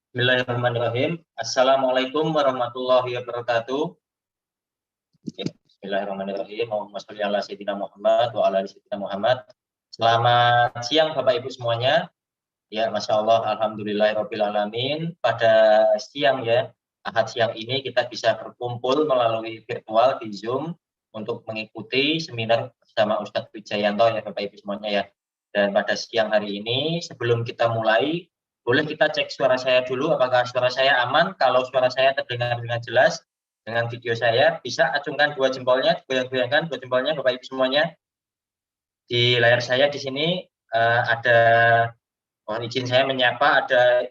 Bismillahirrahmanirrahim. Assalamualaikum warahmatullahi wabarakatuh. Bismillahirrahmanirrahim. Allahumma sholli ala sayyidina Muhammad wa ala ali sayyidina Muhammad. Selamat siang Bapak Ibu semuanya. Ya, Masya Allah, alhamdulillahirabbil alamin. Pada siang ya, Ahad siang ini kita bisa berkumpul melalui virtual di Zoom untuk mengikuti seminar bersama Ustadz Wijayanto ya Bapak Ibu semuanya ya. Dan pada siang hari ini sebelum kita mulai, boleh kita cek suara saya dulu apakah suara saya aman. Kalau suara saya terdengar dengan jelas dengan video saya, bisa acungkan dua jempolnya, goyang-goyangkan dua jempolnya Bapak Ibu semuanya. Di layar saya di sini ada, mohon izin saya menyapa, ada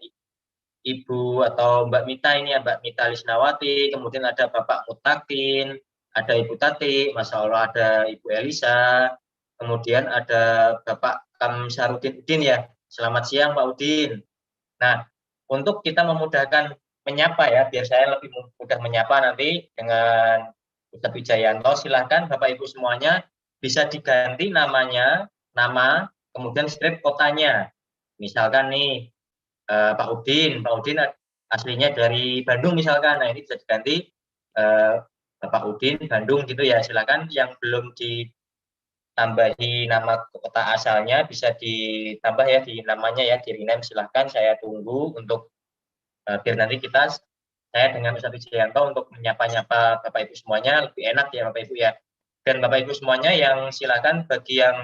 Ibu atau Mbak Mita ini ya, Mbak Mita Lisnawati, kemudian ada Bapak Mutakin, ada Ibu Tati, Masya Allah ada Ibu Elisa, kemudian ada Bapak Kamsarudin Udin ya. Selamat siang Pak Udin. Nah, untuk kita memudahkan menyapa ya, biar saya lebih mudah menyapa nanti dengan Ustadz Wijayanto, silahkan Bapak Ibu semuanya bisa diganti namanya, nama, kemudian strip kotanya. Misalkan nih, Pak Udin aslinya dari Bandung misalkan, nah ini bisa diganti Bapak Udin Bandung gitu ya. Silakan yang belum ditambahi nama kota asalnya bisa ditambah ya di namanya ya, di rename. Silahkan, saya tunggu untuk biar nanti saya dengan Ustadz Wijayanto untuk menyapa-nyapa Bapak Ibu semuanya lebih enak ya Bapak Ibu ya. Dan Bapak Ibu semuanya yang silakan bagi yang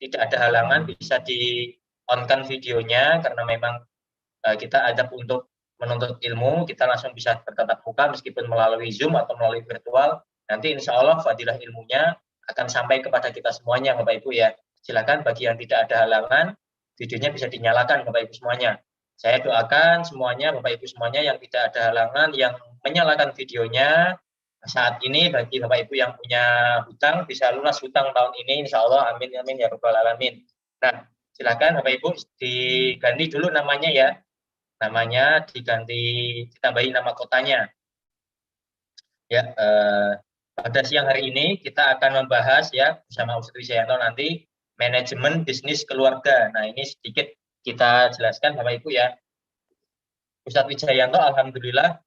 tidak ada halangan bisa di on-kan videonya, karena memang kita adab untuk menuntut ilmu, kita langsung bisa bertatap muka meskipun melalui Zoom atau melalui virtual. Nanti insya Allah fadilah ilmunya akan sampai kepada kita semuanya Bapak Ibu ya. Silakan bagi yang tidak ada halangan, videonya bisa dinyalakan Bapak Ibu semuanya. Saya doakan semuanya Bapak Ibu semuanya yang tidak ada halangan, yang menyalakan videonya saat ini, bagi Bapak Ibu yang punya hutang bisa lunas hutang tahun ini insya Allah, amin amin ya rabbal alamin. Nah, silakan Bapak Ibu diganti dulu namanya ya. Namanya diganti, ditambahi nama kotanya. Ya, pada siang hari ini kita akan membahas ya bersama Ustadz Wijayanto nanti manajemen bisnis keluarga. Nah, ini sedikit kita jelaskan Bapak Ibu ya. Ustadz Wijayanto alhamdulillah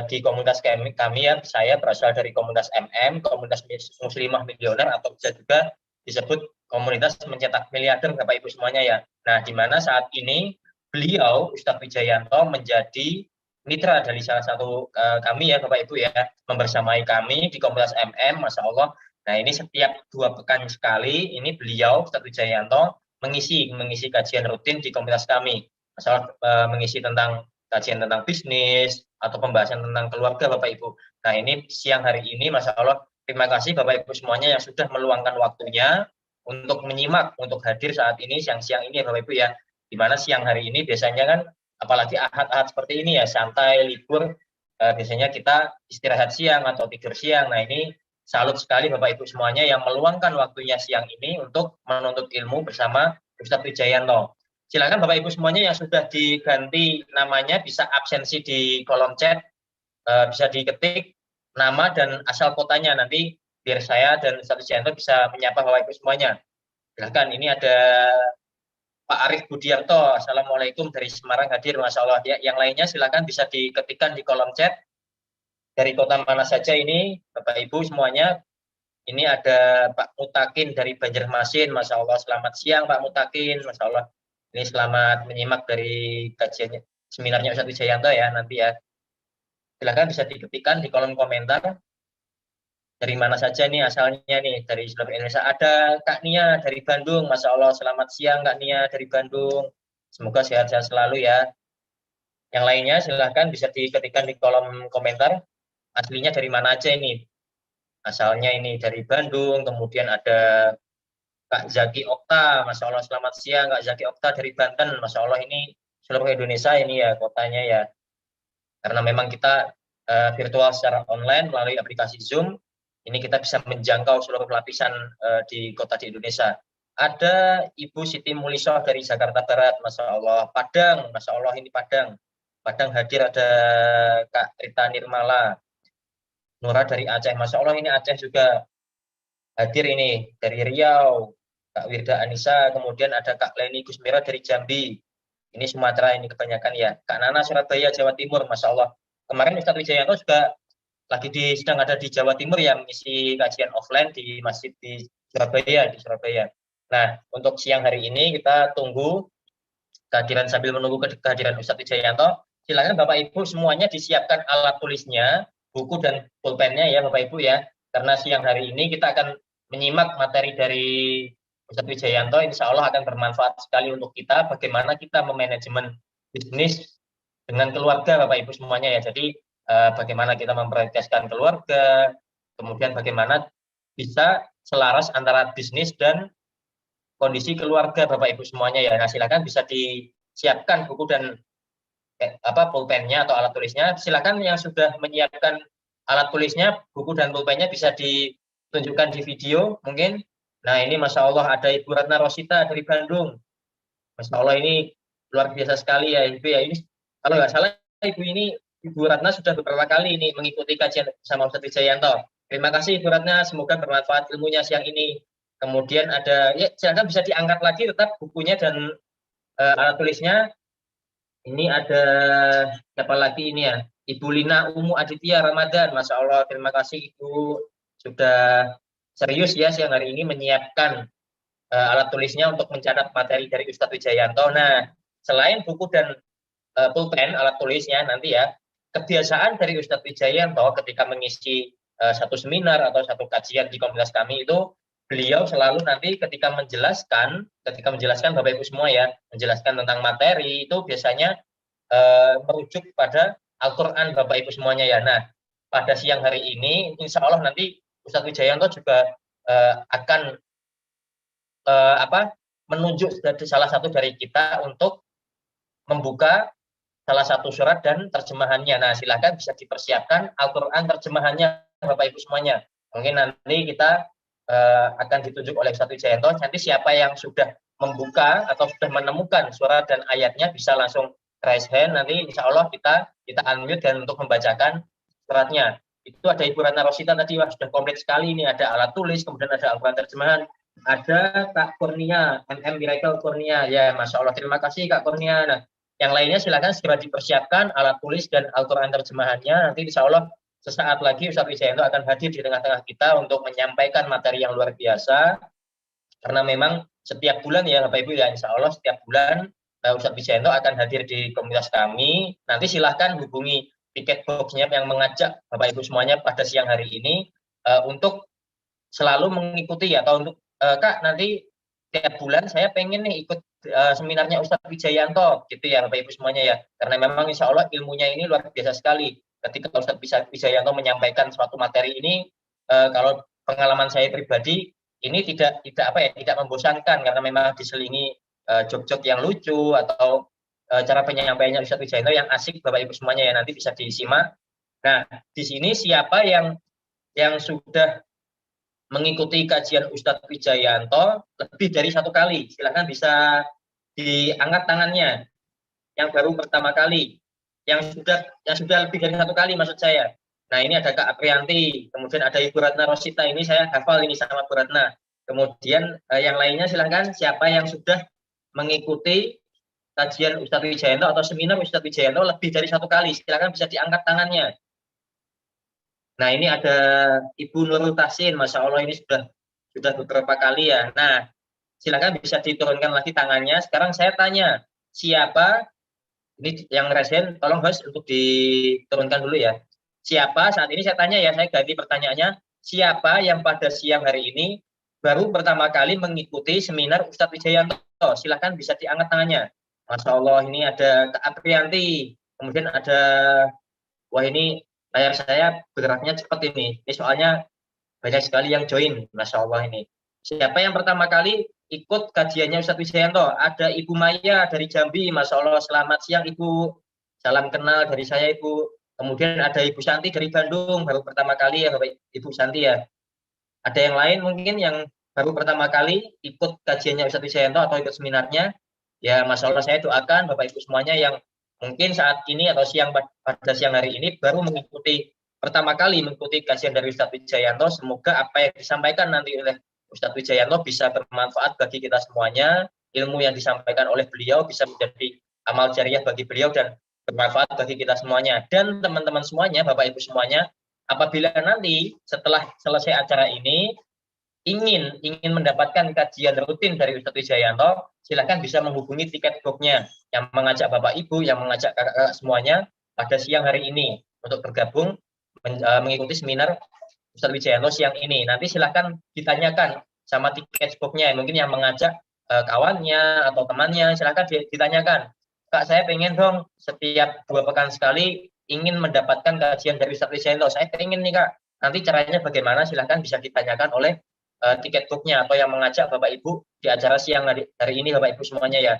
di komunitas kami ya, saya berasal dari komunitas MM, komunitas muslimah milioner, atau bisa juga disebut komunitas mencetak miliarder Bapak Ibu semuanya ya. Nah, di mana saat ini beliau Ustadz Wijayanto menjadi mitra dari salah satu kami ya Bapak Ibu ya, membersamai kami di komunitas MM, Masya Allah. Nah, ini setiap 2 pekan sekali ini beliau Ustadz Wijayanto mengisi kajian rutin di komunitas kami. Masya Allah, mengisi tentang kajian tentang bisnis atau pembahasan tentang keluarga Bapak Ibu. Nah, ini siang hari ini Masya Allah, terima kasih Bapak Ibu semuanya yang sudah meluangkan waktunya untuk menyimak, untuk hadir saat ini, siang-siang ini ya Bapak Ibu ya. Dimana siang hari ini biasanya kan, apalagi ahad-ahad seperti ini ya, santai, libur, biasanya kita istirahat siang atau tidur siang. Nah, ini salut sekali Bapak Ibu semuanya yang meluangkan waktunya siang ini untuk menuntut ilmu bersama Ustadz Wijayanto. Silakan Bapak Ibu semuanya yang sudah diganti namanya bisa absensi di kolom chat, bisa diketik nama dan asal kotanya, nanti biar saya dan Ustadz Wijayanto bisa menyapa Bapak Ibu semuanya. Silakan, ini ada Pak Arif Budiarto, Assalamualaikum dari Semarang hadir, Masya Allah. Ya, yang lainnya silakan bisa diketikkan di kolom chat dari kota mana saja ini Bapak Ibu semuanya. Ini ada Pak Mutakin dari Banjarmasin, Masya Allah. Selamat siang Pak Mutakin, Masya Allah. Ini selamat menyimak dari kajiannya, seminarnya Ustadz Wijayanto ya nanti ya. Silahkan bisa diketikkan di kolom komentar dari mana saja nih asalnya nih, dari seluruh Indonesia. Ada Kak Nia dari Bandung, Masya Allah. Selamat siang Kak Nia dari Bandung. Semoga sehat-sehat selalu ya. Yang lainnya silahkan bisa diketikkan di kolom komentar aslinya dari mana aja ini. Asalnya ini dari Bandung, kemudian ada Kak Zaki Okta, Masya Allah selamat siang Kak Zaki Okta dari Banten, Masya Allah, ini seluruh Indonesia ini ya kotanya ya, karena memang kita virtual secara online melalui aplikasi Zoom, ini kita bisa menjangkau seluruh lapisan di kota di Indonesia. Ada Ibu Siti Mulisoh dari Jakarta Barat, Masya Allah. Padang, Masya Allah ini Padang hadir, ada Kak Rita Nirmala. Nura dari Aceh, Masya Allah ini Aceh juga hadir ini. Dari Riau Kak Wirda Anissa, kemudian ada Kak Leni Gusmira dari Jambi. Ini Sumatera ini kebanyakan ya. Kak Nana Surabaya Jawa Timur, Masya Allah. Kemarin Ustadz Wijayanto juga lagi sedang ada di Jawa Timur ya, mengisi kajian offline di masjid di Surabaya. Nah, untuk siang hari ini kita tunggu kehadiran, sambil menunggu kehadiran Ustadz Wijayanto. Silakan Bapak Ibu semuanya disiapkan alat tulisnya, buku dan pulpennya ya Bapak Ibu ya. Karena siang hari ini kita akan menyimak materi dari Ustadz Wijayanto, insya Allah akan bermanfaat sekali untuk kita, bagaimana kita memanajemen bisnis dengan keluarga Bapak Ibu semuanya ya. Jadi bagaimana kita memprioritaskan keluarga, kemudian bagaimana bisa selaras antara bisnis dan kondisi keluarga Bapak Ibu semuanya ya. Nah, silakan bisa disiapkan buku dan pulpennya atau alat tulisnya. Silakan yang sudah menyiapkan alat tulisnya, buku dan pulpennya bisa ditunjukkan di video mungkin. Nah, ini Masya Allah ada Ibu Ratna Rosita dari Bandung. Masya Allah ini luar biasa sekali ya Ibu ya. Ini kalau nggak salah Ibu Ratna sudah beberapa kali ini mengikuti kajian bersama Ustadz Wijayanto. Terima kasih Ibu Ratna, semoga bermanfaat ilmunya siang ini. Kemudian ada, ya silakan bisa diangkat lagi tetap bukunya dan alat tulisnya. Ini ada siapa lagi ini ya? Ibu Lina Umu Aditya Ramadan, Masya Allah, terima kasih Ibu sudah serius ya siang hari ini menyiapkan alat tulisnya untuk mencatat materi dari Ustadz Wijayanto. Nah, selain buku dan pulpen, alat tulisnya nanti ya, kebiasaan dari Ustadz Wijayanto ketika mengisi satu seminar atau satu kajian di komunitas kami itu, beliau selalu nanti ketika menjelaskan Bapak Ibu semua ya, menjelaskan tentang materi itu biasanya merujuk pada Al-Quran Bapak Ibu semuanya ya. Nah, pada siang hari ini insya Allah nanti Ustadz Wijayanto juga akan menunjuk salah satu dari kita untuk membuka salah satu surat dan terjemahannya. Nah, silakan bisa dipersiapkan Al-Quran terjemahannya Bapak Ibu semuanya. Mungkin nanti kita akan ditunjuk oleh Ustadz Wijayanto. Nanti siapa yang sudah membuka atau sudah menemukan surat dan ayatnya bisa langsung raise hand. Nanti insya Allah kita unmute dan untuk membacakan suratnya. Itu ada Ibu Ratna Rosita tadi, wah sudah komplit sekali. Ini ada alat tulis, kemudian ada Al-Quran terjemahan. Ada Kak Kurnia, MM Miracle Kurnia. Ya, Masya Allah. Terima kasih Kak Kurnia. Nah, yang lainnya silakan segera dipersiapkan alat tulis dan Al-Quran terjemahannya. Nanti insya Allah sesaat lagi Ustadz Wijayanto akan hadir di tengah-tengah kita untuk menyampaikan materi yang luar biasa. Karena memang setiap bulan ya Bapak Ibu ya, insya Allah setiap bulan Ustadz Wijayanto akan hadir di komunitas kami. Nanti silahkan hubungi tiket boxnya yang mengajak Bapak Ibu semuanya pada siang hari ini untuk selalu mengikuti atau untuk Kak nanti tiap bulan saya pengen nih ikut seminarnya Ustadz Wijayanto gitu ya Bapak Ibu semuanya ya. Karena memang insya Allah ilmunya ini luar biasa sekali. Ketika Ustadz Wijayanto menyampaikan suatu materi ini, kalau pengalaman saya pribadi ini tidak membosankan karena memang diselingi jok-jok yang lucu atau cara penyampaiannya Ustadz Wijayanto yang asik Bapak Ibu semuanya ya, nanti bisa disimak. Nah, di sini siapa yang sudah mengikuti kajian Ustadz Wijayanto lebih dari satu kali, silahkan bisa diangkat tangannya. Yang baru pertama kali, yang sudah lebih dari satu kali maksud saya. Nah, ini ada Kak Aprianti, kemudian ada Ibu Ratna Rosita, ini saya hafal ini sama Bu Ratna. Kemudian yang lainnya silahkan siapa yang sudah mengikuti kajian Ustadz Wijayanto atau seminar Ustadz Wijayanto lebih dari satu kali, silahkan bisa diangkat tangannya. Nah, ini ada Ibu Nurul Tahsin, Masya Allah ini sudah beberapa kali ya. Nah, silakan bisa diturunkan lagi tangannya. Sekarang saya tanya, siapa, ini yang resen, tolong host untuk diturunkan dulu ya. Siapa, saat ini saya tanya ya, saya ganti pertanyaannya, siapa yang pada siang hari ini baru pertama kali mengikuti seminar Ustadz Wijayanto? Silakan bisa diangkat tangannya. Masya Allah, ini ada Kak Aprianti, kemudian ada, wah ini layar saya bergeraknya cepat ini soalnya banyak sekali yang join, Masya Allah ini. Siapa yang pertama kali ikut kajiannya Ustadz Wijayanto? Ada Ibu Maya dari Jambi, Masya Allah, selamat siang Ibu, salam kenal dari saya Ibu. Kemudian ada Ibu Santi dari Bandung, baru pertama kali ya Bapak Ibu Santi ya. Ada yang lain mungkin yang baru pertama kali ikut kajiannya Ustadz Wijayanto atau ikut seminarnya? Ya Masya Allah, saya doakan Bapak Ibu semuanya yang mungkin saat ini atau pada siang hari ini baru pertama kali mengikuti kajian dari Ustadz Wijayanto. Semoga apa yang disampaikan nanti oleh Ustadz Wijayanto bisa bermanfaat bagi kita semuanya. Ilmu yang disampaikan oleh beliau bisa menjadi amal jariah bagi beliau dan bermanfaat bagi kita semuanya. Dan teman-teman semuanya, Bapak Ibu semuanya, apabila nanti setelah selesai acara ini ingin mendapatkan kajian rutin dari Ustadz Wijayanto, silakan bisa menghubungi tiket booknya yang mengajak Bapak Ibu, yang mengajak kakak-kakak semuanya pada siang hari ini untuk bergabung mengikuti seminar Ustadz Wijayanto siang ini. Nanti silakan ditanyakan sama tiket booknya, mungkin yang mengajak kawannya atau temannya, silakan ditanyakan. Kak, saya pengen dong setiap 2 pekan sekali ingin mendapatkan kajian dari Ustadz Wijayanto. Saya pengen nih Kak. Nanti caranya bagaimana? Silakan bisa ditanyakan oleh tiket booknya atau yang mengajak Bapak Ibu di acara siang hari ini Bapak Ibu semuanya ya.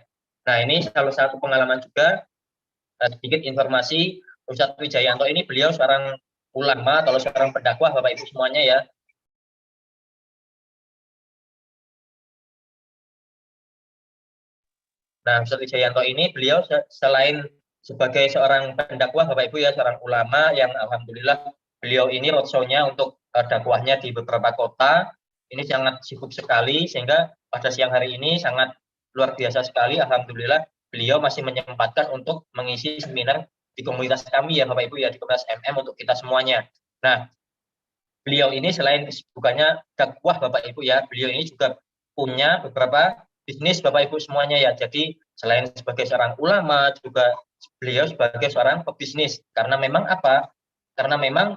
Nah ini salah satu pengalaman juga, sedikit informasi, Ustadz Wijayanto ini beliau seorang ulama atau seorang pendakwah Bapak Ibu semuanya ya. Nah Ustadz Wijayanto ini beliau selain sebagai seorang pendakwah Bapak Ibu ya, seorang ulama yang alhamdulillah beliau ini roadshow-nya untuk dakwahnya di beberapa kota ini sangat sibuk sekali, sehingga pada siang hari ini sangat luar biasa sekali. Alhamdulillah beliau masih menyempatkan untuk mengisi seminar di komunitas kami ya Bapak Ibu ya, di komunitas MM untuk kita semuanya. Nah beliau ini selain kesibukannya dakwah Bapak Ibu ya, beliau ini juga punya beberapa bisnis Bapak Ibu semuanya ya. Jadi selain sebagai seorang ulama juga beliau sebagai seorang pebisnis. Karena memang apa? Karena memang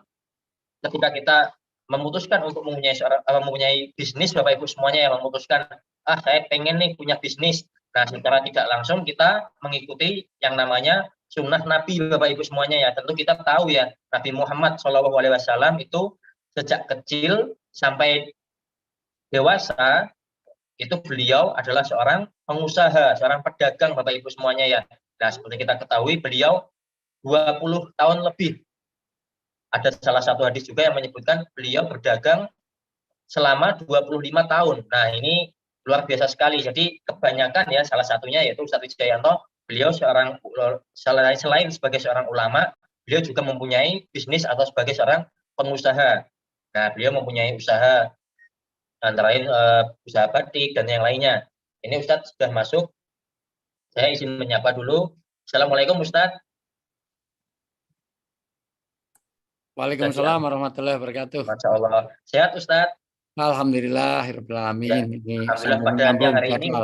ketika kita memutuskan untuk mempunyai bisnis, Bapak Ibu semuanya yang memutuskan, saya pengen nih punya bisnis. Nah, secara tidak langsung kita mengikuti yang namanya sunnah Nabi, Bapak Ibu semuanya ya. Tentu kita tahu ya, Nabi Muhammad SAW itu sejak kecil sampai dewasa itu beliau adalah seorang pengusaha, seorang pedagang Bapak Ibu semuanya ya. Nah, seperti kita ketahui beliau 20 tahun lebih. Ada salah satu hadis juga yang menyebutkan beliau berdagang selama 25 tahun. Nah, ini luar biasa sekali. Jadi kebanyakan ya, salah satunya yaitu Ustadz Wijayanto, beliau selain sebagai seorang ulama, beliau juga mempunyai bisnis atau sebagai seorang pengusaha. Nah, beliau mempunyai usaha antara lain usaha batik dan yang lainnya. Ini Ustadz sudah masuk. Saya izin menyapa dulu. Assalamualaikum Ustadz. Waalaikumsalam warahmatullahi wabarakatuh. Masya Allah. Sehat Ustadz? Alhamdulillahirrahmanirrahim. Alhamdulillah pada siang hari ini.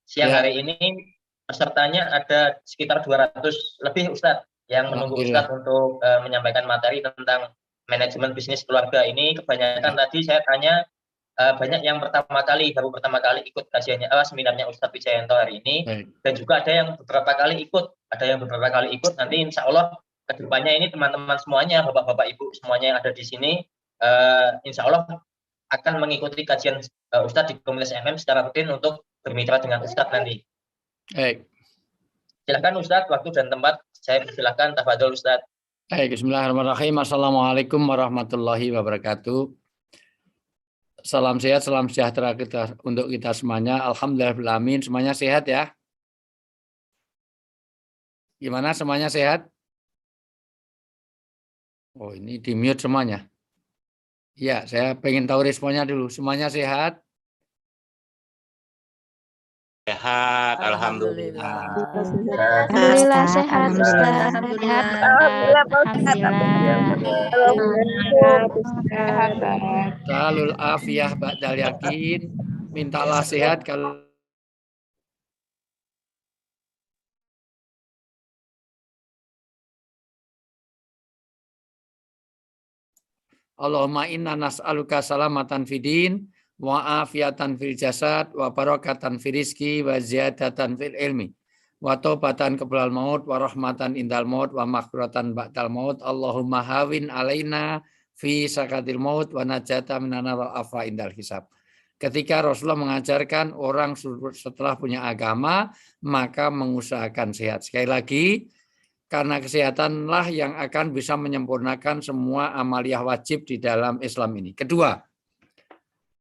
Siang hari ini pesertanya ada sekitar 200 lebih Ustadz yang menunggu Ustadz untuk menyampaikan materi tentang manajemen bisnis keluarga ini. Kebanyakan tadi saya tanya banyak yang baru pertama kali ikut kajiannya seminarnya Ustadz Wijayanto hari ini. Dan juga ada yang beberapa kali ikut. Nanti insya Allah kedepannya ini teman-teman semuanya, bapak-bapak ibu semuanya yang ada di sini, insya Allah akan mengikuti kajian Ustadz di komunitas MM secara rutin untuk bermitra dengan Ustadz nanti. Silakan Ustadz, waktu dan tempat saya persilahkan. Tafadhol Ustadz. Bismillahirrahmanirrahim. Assalamualaikum warahmatullahi wabarakatuh. Salam sehat, salam sejahtera untuk kita semuanya. Alhamdulillah, semuanya sehat ya. Gimana semuanya sehat? Oh, ini di mute semuanya. Ya, saya pengen tahu responnya dulu. Semuanya sehat? Sehat, alhamdulillah. Alhamdulillah sehat, Ustaz. Alhamdulillah. Talul afiyah ba'dal yakin. Mintalah sehat kalau Allahumma inna nas'aluka salamatan fidin wa afiatan fil jasad wa barakatan fil rizki wa ziyadatan fil ilmi wa taubatan qablal maut wa rahmatan indal maut wa maghfiratan ba'dal maut. Allahumma hawin alaina fi sakatil maut wa najata minana wa afa indal hisab. Ketika Rasulullah mengajarkan orang setelah punya agama maka mengusahakan sehat. Sekali lagi, karena kesehatanlah yang akan bisa menyempurnakan semua amaliyah wajib di dalam Islam ini. Kedua,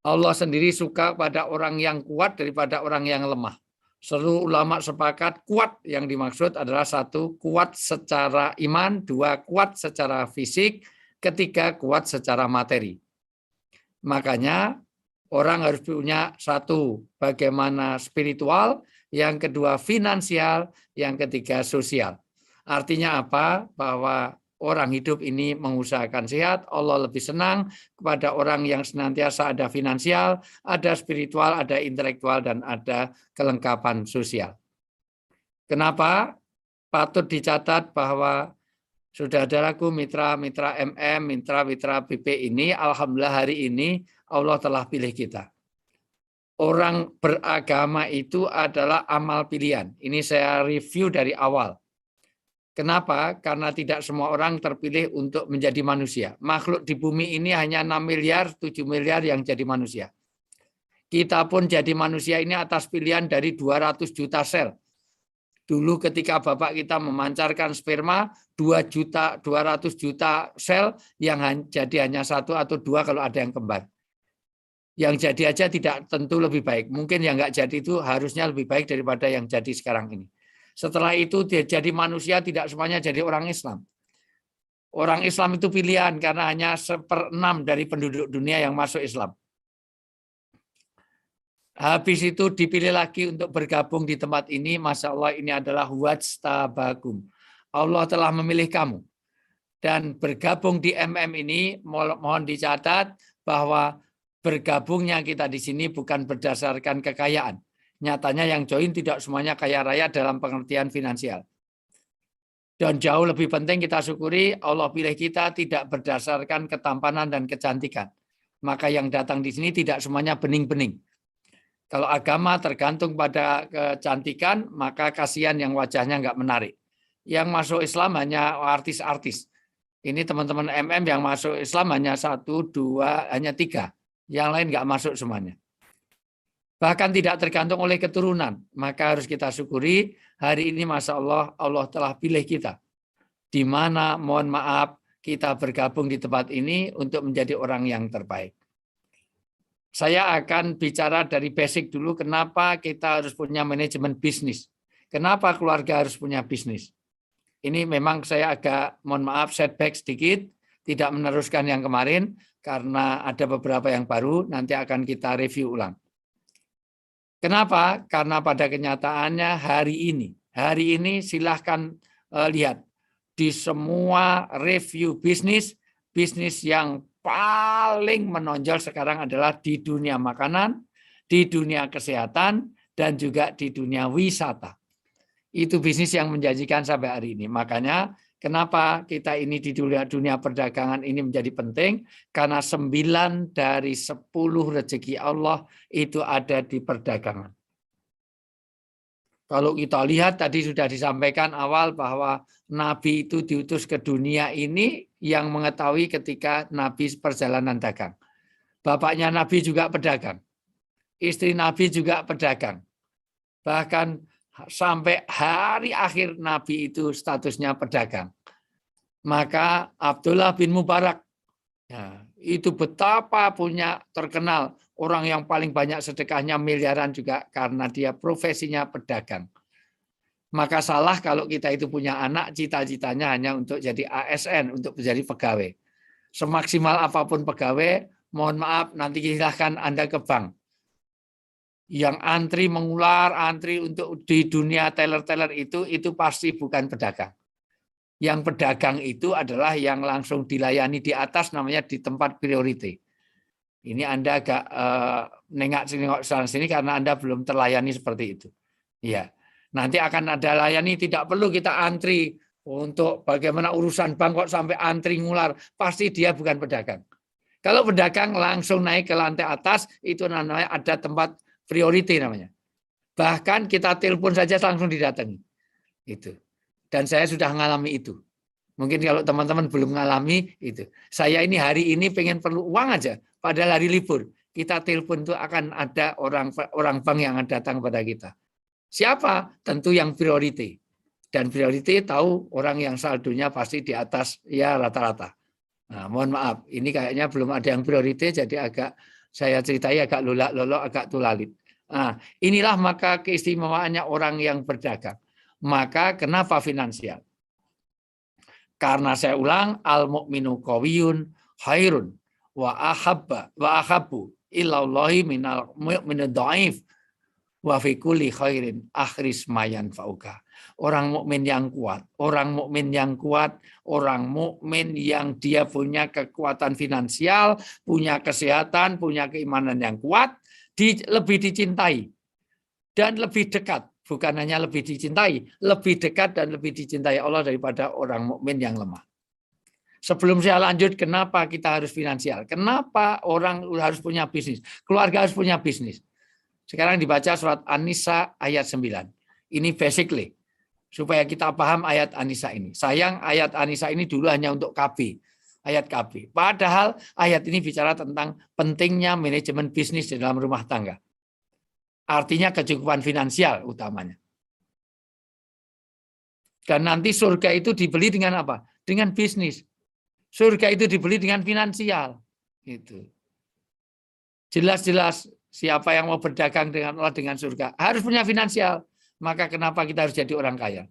Allah sendiri suka pada orang yang kuat daripada orang yang lemah. Seluruh ulama sepakat kuat yang dimaksud adalah satu, kuat secara iman, dua, kuat secara fisik, ketiga, kuat secara materi. Makanya Orang harus punya satu, bagaimana spiritual, yang kedua finansial, yang ketiga sosial. Artinya apa? Bahwa orang hidup ini mengusahakan sehat, Allah lebih senang kepada orang yang senantiasa ada finansial, ada spiritual, ada intelektual, dan ada kelengkapan sosial. Kenapa? Patut dicatat bahwa saudaraku, mitra-mitra MM, mitra-mitra BP ini, alhamdulillah hari ini Allah telah pilih kita. Orang beragama itu adalah amal pilihan. Ini saya review dari awal. Kenapa? Karena tidak semua orang terpilih untuk menjadi manusia. Makhluk di bumi ini hanya 6 miliar, 7 miliar yang jadi manusia. Kita pun jadi manusia ini atas pilihan dari 200 juta sel. Dulu ketika bapak kita memancarkan sperma, 200 juta sel yang jadi hanya 1 atau 2 kalau ada yang kembar. Yang jadi aja tidak tentu lebih baik. Mungkin yang nggak jadi itu harusnya lebih baik daripada yang jadi sekarang ini. Setelah itu dia jadi manusia, tidak semuanya jadi orang Islam. Orang Islam itu pilihan karena hanya 1/6 dari penduduk dunia yang masuk Islam. Habis itu dipilih lagi untuk bergabung di tempat ini. Masya Allah, ini adalah wajtabakum. Allah telah memilih kamu. Dan bergabung di MM ini, mohon dicatat bahwa bergabungnya kita di sini bukan berdasarkan kekayaan. Nyatanya yang join tidak semuanya kaya raya dalam pengertian finansial. Dan jauh lebih penting kita syukuri Allah pilih kita tidak berdasarkan ketampanan dan kecantikan. Maka yang datang di sini tidak semuanya bening-bening. Kalau agama tergantung pada kecantikan, maka kasihan yang wajahnya nggak menarik. Yang masuk Islam hanya artis-artis. Ini teman-teman MM yang masuk Islam hanya 1, 2, hanya 3. Yang lain nggak masuk semuanya. Bahkan tidak tergantung oleh keturunan. Maka harus kita syukuri hari ini Masya Allah, Allah telah pilih kita. Di mana mohon maaf kita bergabung di tempat ini untuk menjadi orang yang terbaik. Saya akan bicara dari basic dulu kenapa kita harus punya manajemen bisnis. Kenapa keluarga harus punya bisnis. Ini memang saya agak mohon maaf setback sedikit. Tidak meneruskan yang kemarin karena ada beberapa yang baru, nanti akan kita review ulang. Kenapa? Karena pada kenyataannya hari ini silahkan lihat di semua review bisnis yang paling menonjol sekarang adalah di dunia makanan, di dunia kesehatan, dan juga di dunia wisata. Itu bisnis yang menjanjikan sampai hari ini. Makanya kenapa kita ini di dunia perdagangan ini menjadi penting? Karena 9 dari 10 rezeki Allah itu ada di perdagangan. Kalau kita lihat tadi sudah disampaikan awal bahwa Nabi itu diutus ke dunia ini yang mengetahui ketika Nabi perjalanan dagang. Bapaknya Nabi juga pedagang. Istri Nabi juga pedagang. Bahkan sampai hari akhir Nabi itu statusnya pedagang. Maka Abdullah bin Mubarak ya, itu betapa punya terkenal orang yang paling banyak sedekahnya miliaran juga karena dia profesinya pedagang. Maka salah kalau kita itu punya anak cita-citanya hanya untuk jadi ASN, untuk menjadi pegawai. Semaksimal apapun pegawai, mohon maaf nanti silahkan Anda ke bank. Yang antri mengular, antri untuk di dunia teller-teller itu pasti bukan pedagang. Yang pedagang itu adalah yang langsung dilayani di atas, namanya di tempat priority. Ini Anda agak nengok sana sini karena Anda belum terlayani seperti itu. Ya, nanti akan ada layani, tidak perlu kita antri untuk bagaimana urusan bank kok sampai antri ngular. Pasti dia bukan pedagang. Kalau pedagang langsung naik ke lantai atas, itu namanya ada tempat priority namanya. Bahkan kita telepon saja langsung didatangi. Itu. Dan saya sudah mengalami itu. Mungkin kalau teman-teman belum mengalami itu. Saya ini hari ini pengen perlu uang aja. Padahal hari libur. Kita telepon itu akan ada orang bank yang akan datang kepada kita. Siapa? Tentu yang priority. Dan priority tahu orang yang saldonya pasti di atas ya rata-rata. Nah, mohon maaf. Ini kayaknya belum ada yang priority. Jadi agak saya ceritai agak lolok agak tulalit. Nah, inilah maka keistimewaannya orang yang berdagang. Maka kenapa finansial? Karena saya ulang, al-mu'minu qawiyun khairun wa ahabbu Illallahi minal dhaif wa fi kulli khairin akhris mayan fauka. Orang mukmin yang kuat, orang mukmin yang kuat, orang mukmin yang dia punya kekuatan finansial, punya kesehatan, punya keimanan yang kuat, lebih dicintai dan lebih dekat. Bukan hanya lebih dicintai, lebih dekat dan lebih dicintai Allah daripada orang mukmin yang lemah. Sebelum saya lanjut, kenapa kita harus finansial? Kenapa orang harus punya bisnis? Keluarga harus punya bisnis. Sekarang dibaca surat An-Nisa ayat 9. Ini basically. Supaya kita paham ayat An-Nisa ini. Sayang ayat An-Nisa ini dulu hanya untuk KB. Ayat KB. Padahal ayat ini bicara tentang pentingnya manajemen bisnis di dalam rumah tangga. Artinya kecukupan finansial utamanya. Dan nanti surga itu dibeli dengan apa? Dengan bisnis. Surga itu dibeli dengan finansial. Itu. Jelas-jelas siapa yang mau berdagang dengan Allah dengan surga harus punya finansial. Maka kenapa kita harus jadi orang kaya?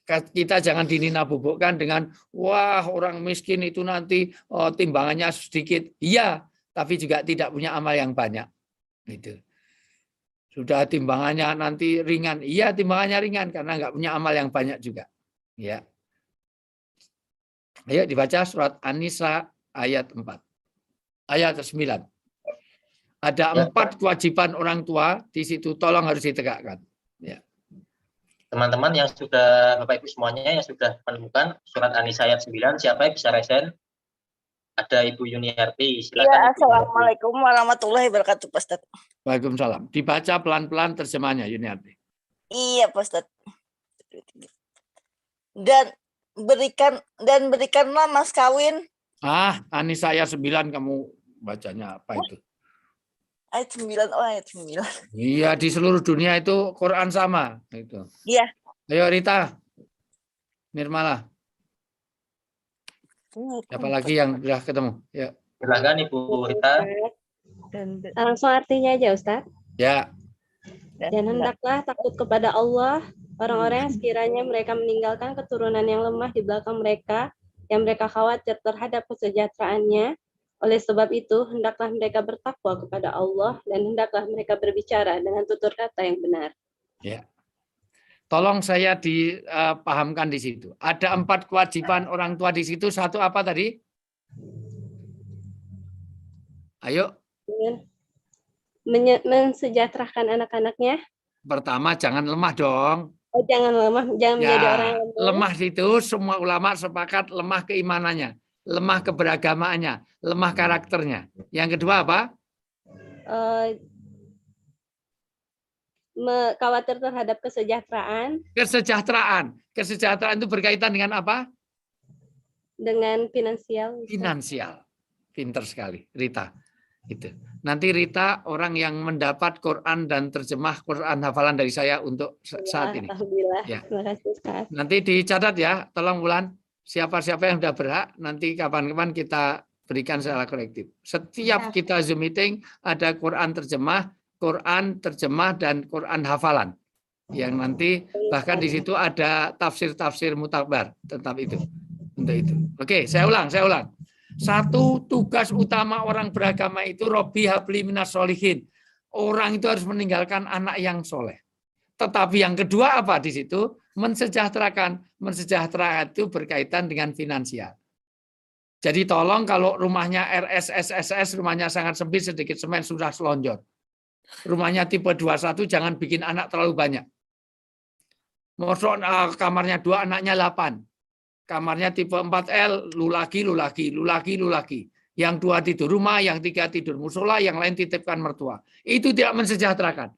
Kita jangan dinina-bubukkan dengan wah orang miskin itu nanti timbangannya sedikit. Iya, tapi juga tidak punya amal yang banyak. Itu. Sudah timbangannya nanti ringan. Iya, timbangannya ringan karena nggak punya amal yang banyak juga. Ya. Ayo dibaca surat An-Nisa ayat 4. Ayat 9. Ada 4 kewajiban orang tua di situ, tolong harus ditegakkan. Ya. Teman-teman yang sudah, Bapak Ibu semuanya yang sudah menemukan surat An-Nisa ayat 9, siapa yang bisa resen? Ada Ibu Yuniarti, silakan. Ya, Assalamualaikum warahmatullahi wabarakatuh, Pak Ustadz. Waalaikumsalam. Dibaca pelan-pelan terjemahnya, Yuniarti. Iya, Pak Ustadz. Dan berikanlah mas kawin. An-Nisa ayat 9 kamu bacanya apa itu? Ayat 9, ayat 9. Iya, di seluruh dunia itu Quran sama. Itu. Iya. Ayo Rita, Nirmala. Siapa lagi yang sudah ketemu? Ya. Silakan Ibu Rita. Langsung artinya aja, Ustaz. Ya. Dan hendaklah takut kepada Allah, orang-orang yang sekiranya mereka meninggalkan keturunan yang lemah di belakang mereka, yang mereka khawatir terhadap kesejahteraannya. Oleh sebab itu, hendaklah mereka bertakwa kepada Allah dan hendaklah mereka berbicara dengan tutur kata yang benar. Ya. Tolong saya dipahamkan di situ. Ada 4 kewajiban orang tua di situ. Satu apa tadi? Ayo. Mensejahterakan anak-anaknya. Pertama, jangan lemah dong. Oh, jangan lemah, jangan menjadi orang yang lemah. Lemah itu semua ulama sepakat lemah keimanannya, lemah keberagamaannya, lemah karakternya. Yang kedua apa? Khawatir terhadap kesejahteraan. Kesejahteraan itu berkaitan dengan apa? Dengan finansial. Finansial. Pinter sekali, Rita. Itu. Nanti Rita orang yang mendapat Quran dan terjemah Quran hafalan dari saya untuk saat ini. Alhamdulillah. Ya. Terima kasih, Ustaz. Nanti dicatat ya, tolong Wulan. Siapa-siapa yang sudah berhak, nanti kapan-kapan kita berikan secara kolektif. Setiap kita Zoom meeting ada Quran terjemah dan Quran hafalan. Yang nanti bahkan di situ ada tafsir-tafsir mutabar tentang itu. Untuk itu. Oke, saya ulang. Satu tugas utama orang beragama itu Robbi habli minas sholihin. Orang itu harus meninggalkan anak yang soleh. Tetapi yang kedua apa di situ? Mensejahterakan. Mensejahterakan itu berkaitan dengan finansial. Jadi tolong kalau rumahnya RSSSS, rumahnya sangat sempit, sedikit semen sudah selonjor. Rumahnya tipe 21, jangan bikin anak terlalu banyak. Mosok kamarnya 2, anaknya 8. Kamarnya tipe 4L, lu laki. Yang 2 tidur rumah, yang 3 tidur musola, yang lain titipkan mertua. Itu tidak mensejahterakan.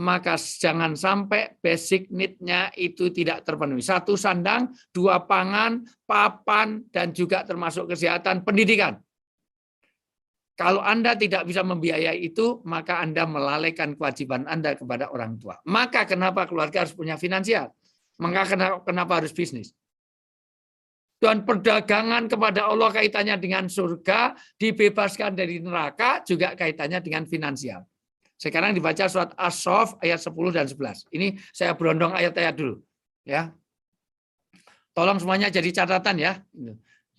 Maka jangan sampai basic need-nya itu tidak terpenuhi. 1 sandang, 2 pangan, papan, dan juga termasuk kesehatan, pendidikan. Kalau Anda tidak bisa membiayai itu, maka Anda melalaikan kewajiban Anda kepada orang tua. Maka kenapa keluarga harus punya finansial? Maka kenapa harus bisnis? Dan perdagangan kepada Allah kaitannya dengan surga, dibebaskan dari neraka, juga kaitannya dengan finansial. Sekarang dibaca surat As-Saff ayat 10 dan 11. Ini saya berondong ayat-ayat dulu. Ya. Tolong semuanya jadi catatan ya.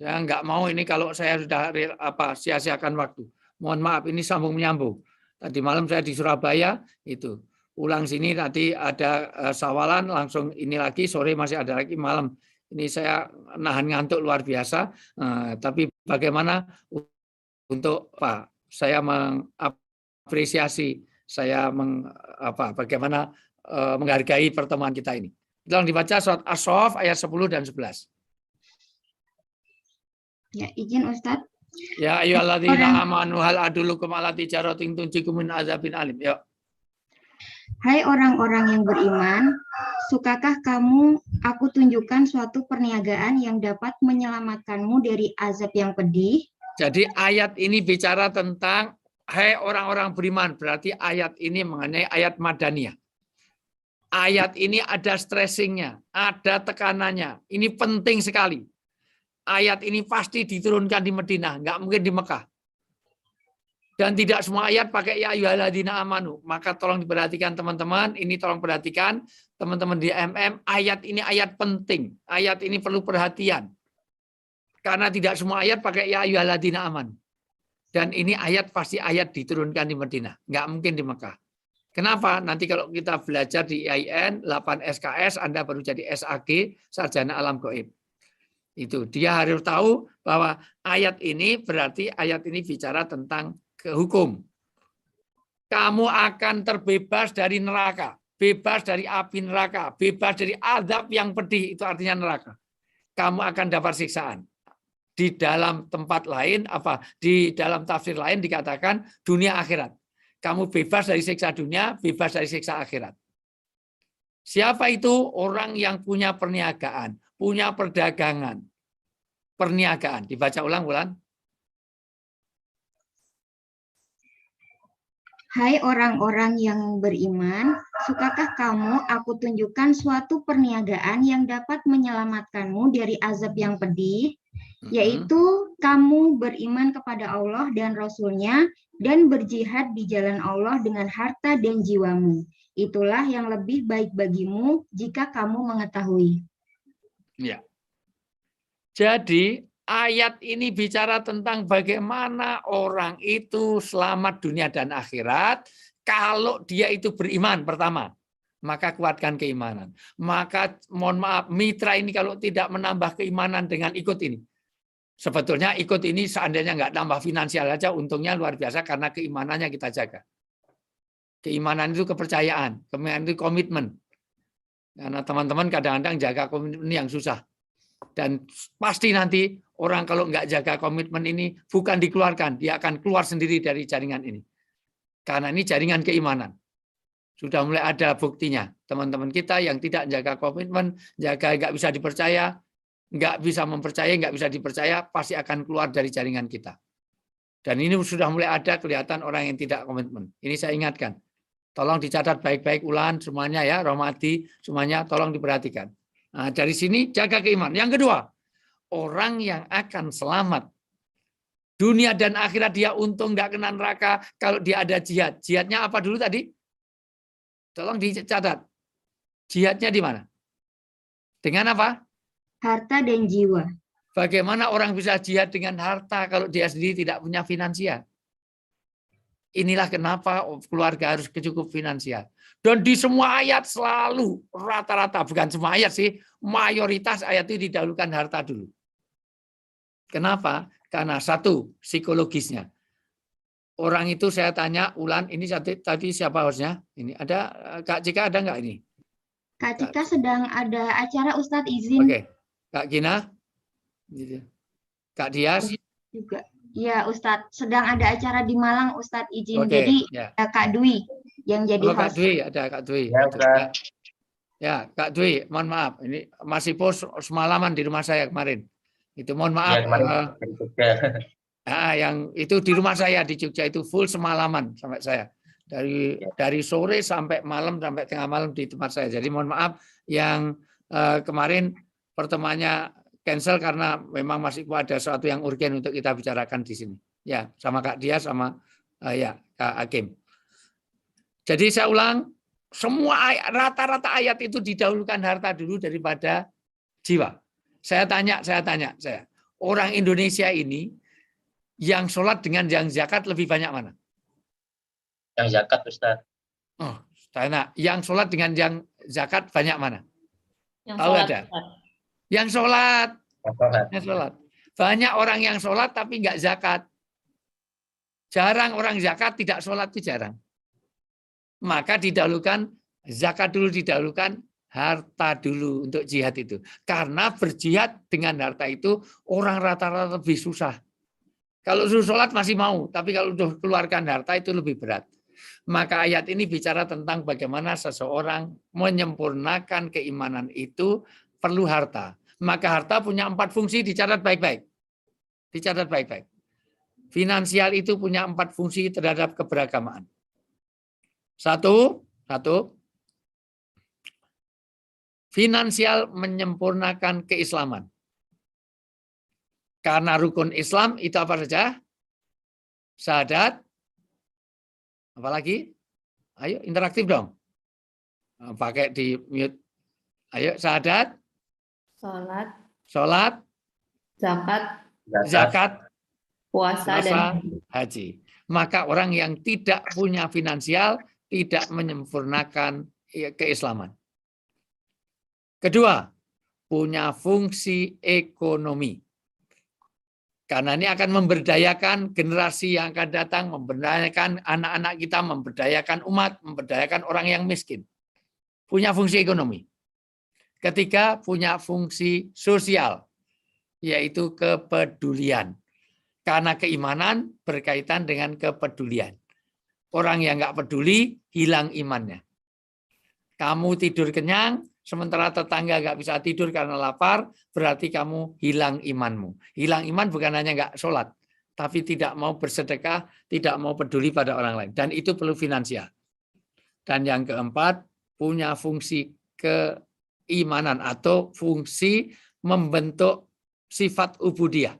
Saya nggak mau ini kalau saya sudah sia-siakan waktu. Mohon maaf, ini sambung menyambung. Tadi malam saya di Surabaya, itu. Ulang sini nanti ada sawalan, langsung ini lagi, sore masih ada lagi, malam. Ini saya nahan ngantuk luar biasa. Tapi bagaimana untuk Pak, saya mengapresiasi, saya bagaimana menghargai pertemuan kita ini. Tolong dibaca surat As-Saff ayat 10 dan 11. Ya, izin Ustadz. Ya ayyuhalladzina amanu hal adullukum ala tijaratin tunjikum min azabin alim. Yuk. Hai orang-orang yang beriman, sukakah kamu aku tunjukkan suatu perniagaan yang dapat menyelamatkanmu dari azab yang pedih? Jadi ayat ini bicara tentang hai orang-orang beriman, berarti ayat ini mengenai ayat Madaniyah. Ayat ini ada stressingnya, ada tekanannya. Ini penting sekali. Ayat ini pasti diturunkan di Madinah, nggak mungkin di Mekah. Dan tidak semua ayat pakai ya ayyuhalladzina amanu. Maka tolong diperhatikan teman-teman, ini tolong perhatikan teman-teman di MM, ayat ini ayat penting. Ayat ini perlu perhatian. Karena tidak semua ayat pakai ya ayyuhalladzina amanu. Dan ini ayat pasti ayat diturunkan di Madinah, nggak mungkin di Mekah. Kenapa? Nanti kalau kita belajar di IAIN 8 SKS, Anda baru jadi SAG, Sarjana Alam Gaib. Itu dia harus tahu bahwa ayat ini berarti ayat ini bicara tentang hukum. Kamu akan terbebas dari neraka, bebas dari api neraka, bebas dari azab yang pedih, itu artinya neraka. Kamu akan dapat siksaan. Di dalam tempat lain di dalam tafsir lain dikatakan dunia akhirat. Kamu bebas dari siksa dunia, bebas dari siksa akhirat. Siapa itu? Orang yang punya perniagaan, punya perdagangan. Perniagaan. Dibaca ulang, Wulan. Hai orang-orang yang beriman, sukakah kamu aku tunjukkan suatu perniagaan yang dapat menyelamatkanmu dari azab yang pedih? Yaitu kamu beriman kepada Allah dan Rasul-Nya dan berjihad di jalan Allah dengan harta dan jiwamu. Itulah yang lebih baik bagimu jika kamu mengetahui. Ya. Jadi ayat ini bicara tentang bagaimana orang itu selamat dunia dan akhirat kalau dia itu beriman pertama. Maka kuatkan keimanan. Maka mohon maaf, mitra ini kalau tidak menambah keimanan dengan ikut ini. Sebetulnya ikut ini seandainya nggak tambah finansial aja, untungnya luar biasa karena keimanannya kita jaga. Keimanan itu kepercayaan, keimanan itu komitmen. Karena teman-teman kadang-kadang jaga komitmen yang susah. Dan pasti nanti orang kalau nggak jaga komitmen ini bukan dikeluarkan, dia akan keluar sendiri dari jaringan ini. Karena ini jaringan keimanan. Sudah mulai ada buktinya. Teman-teman kita yang tidak jaga komitmen, jaga nggak bisa dipercaya, nggak bisa mempercayai, nggak bisa dipercaya, pasti akan keluar dari jaringan kita. Dan ini sudah mulai ada kelihatan orang yang tidak komitmen. Ini saya ingatkan. Tolong dicatat baik-baik ulan semuanya ya, Rohmati, semuanya tolong diperhatikan. Nah, dari sini jaga keimanan. Yang kedua, orang yang akan selamat. Dunia dan akhirat dia untung, nggak kena neraka kalau dia ada jihad. Jihadnya apa dulu tadi? Tolong dicatat. Jihadnya di mana? Dengan apa? Harta dan jiwa. Bagaimana orang bisa jihad dengan harta kalau dia sendiri tidak punya finansial? Inilah kenapa keluarga harus cukup finansial. Dan di semua ayat selalu rata-rata, bukan semua ayat sih, mayoritas ayat itu didahulukan harta dulu. Kenapa? Karena satu, psikologisnya. Orang itu saya tanya, Ulan, ini tadi siapa hostnya? Ini ada Kak Cika ada nggak ini? Kak Cika sedang ada acara, Ustadz izin. Oke. Kak Gina? Kak Dias? Juga. Ya, Ustadz sedang ada acara di Malang, Ustadz izin. Oke, Jadi ya. Kak Dwi yang jadi host. Kak Dwi, ada Kak Dwi. Ya, Kak Dwi, mohon maaf. Ini masih pos semalaman di rumah saya kemarin. Itu mohon maaf. Ya, yang itu di rumah saya di Jogja itu full semalaman sampai saya. Dari sore sampai malam sampai tengah malam di tempat saya. Jadi mohon maaf yang kemarin pertemuannya cancel karena memang masih ada sesuatu yang urgen untuk kita bicarakan di sini. Ya, sama Kak Dia sama ya Kak Hakim. Jadi saya ulang, semua rata-rata ayat itu didahulukan harta dulu daripada jiwa. Saya tanya, orang Indonesia ini Yang sholat dengan yang zakat lebih banyak mana? Yang zakat, Ustaz. Oh, Tana, yang sholat dengan yang zakat banyak mana? Yang Tahu sholat. ada? Ustaz. Yang sholat. Yang sholat. Yang sholat. Banyak orang yang sholat tapi nggak zakat. Jarang orang zakat tidak sholat itu jarang. Maka didahulukan zakat dulu, didahulukan harta dulu untuk jihad itu. Karena berjihad dengan harta itu orang rata-rata lebih susah. Kalau suruh sholat masih mau, tapi kalau sudah keluarkan harta itu lebih berat. Maka ayat ini bicara tentang bagaimana seseorang menyempurnakan keimanan itu perlu harta. Maka harta punya 4 fungsi, dicatat baik-baik. Dicatat baik-baik. Finansial itu punya 4 fungsi terhadap keberagamaan. Satu, finansial menyempurnakan keislaman. Karena rukun Islam itu apa saja? Syahadat. Apalagi? Ayo interaktif dong. Pakai di mute. Ayo syahadat. Sholat. Zakat. Puasa dan haji. Maka orang yang tidak punya finansial tidak menyempurnakan keislaman. Kedua, punya fungsi ekonomi. Karena ini akan memberdayakan generasi yang akan datang, memberdayakan anak-anak kita, memberdayakan umat, memberdayakan orang yang miskin. Punya fungsi ekonomi. Ketiga, punya fungsi sosial, yaitu kepedulian. Karena keimanan berkaitan dengan kepedulian. Orang yang nggak peduli, hilang imannya. Kamu tidur kenyang, sementara tetangga nggak bisa tidur karena lapar, berarti kamu hilang imanmu. Hilang iman bukan hanya nggak sholat, tapi tidak mau bersedekah, tidak mau peduli pada orang lain. Dan itu perlu finansial. Dan yang keempat, punya fungsi keimanan atau fungsi membentuk sifat ubudiyah.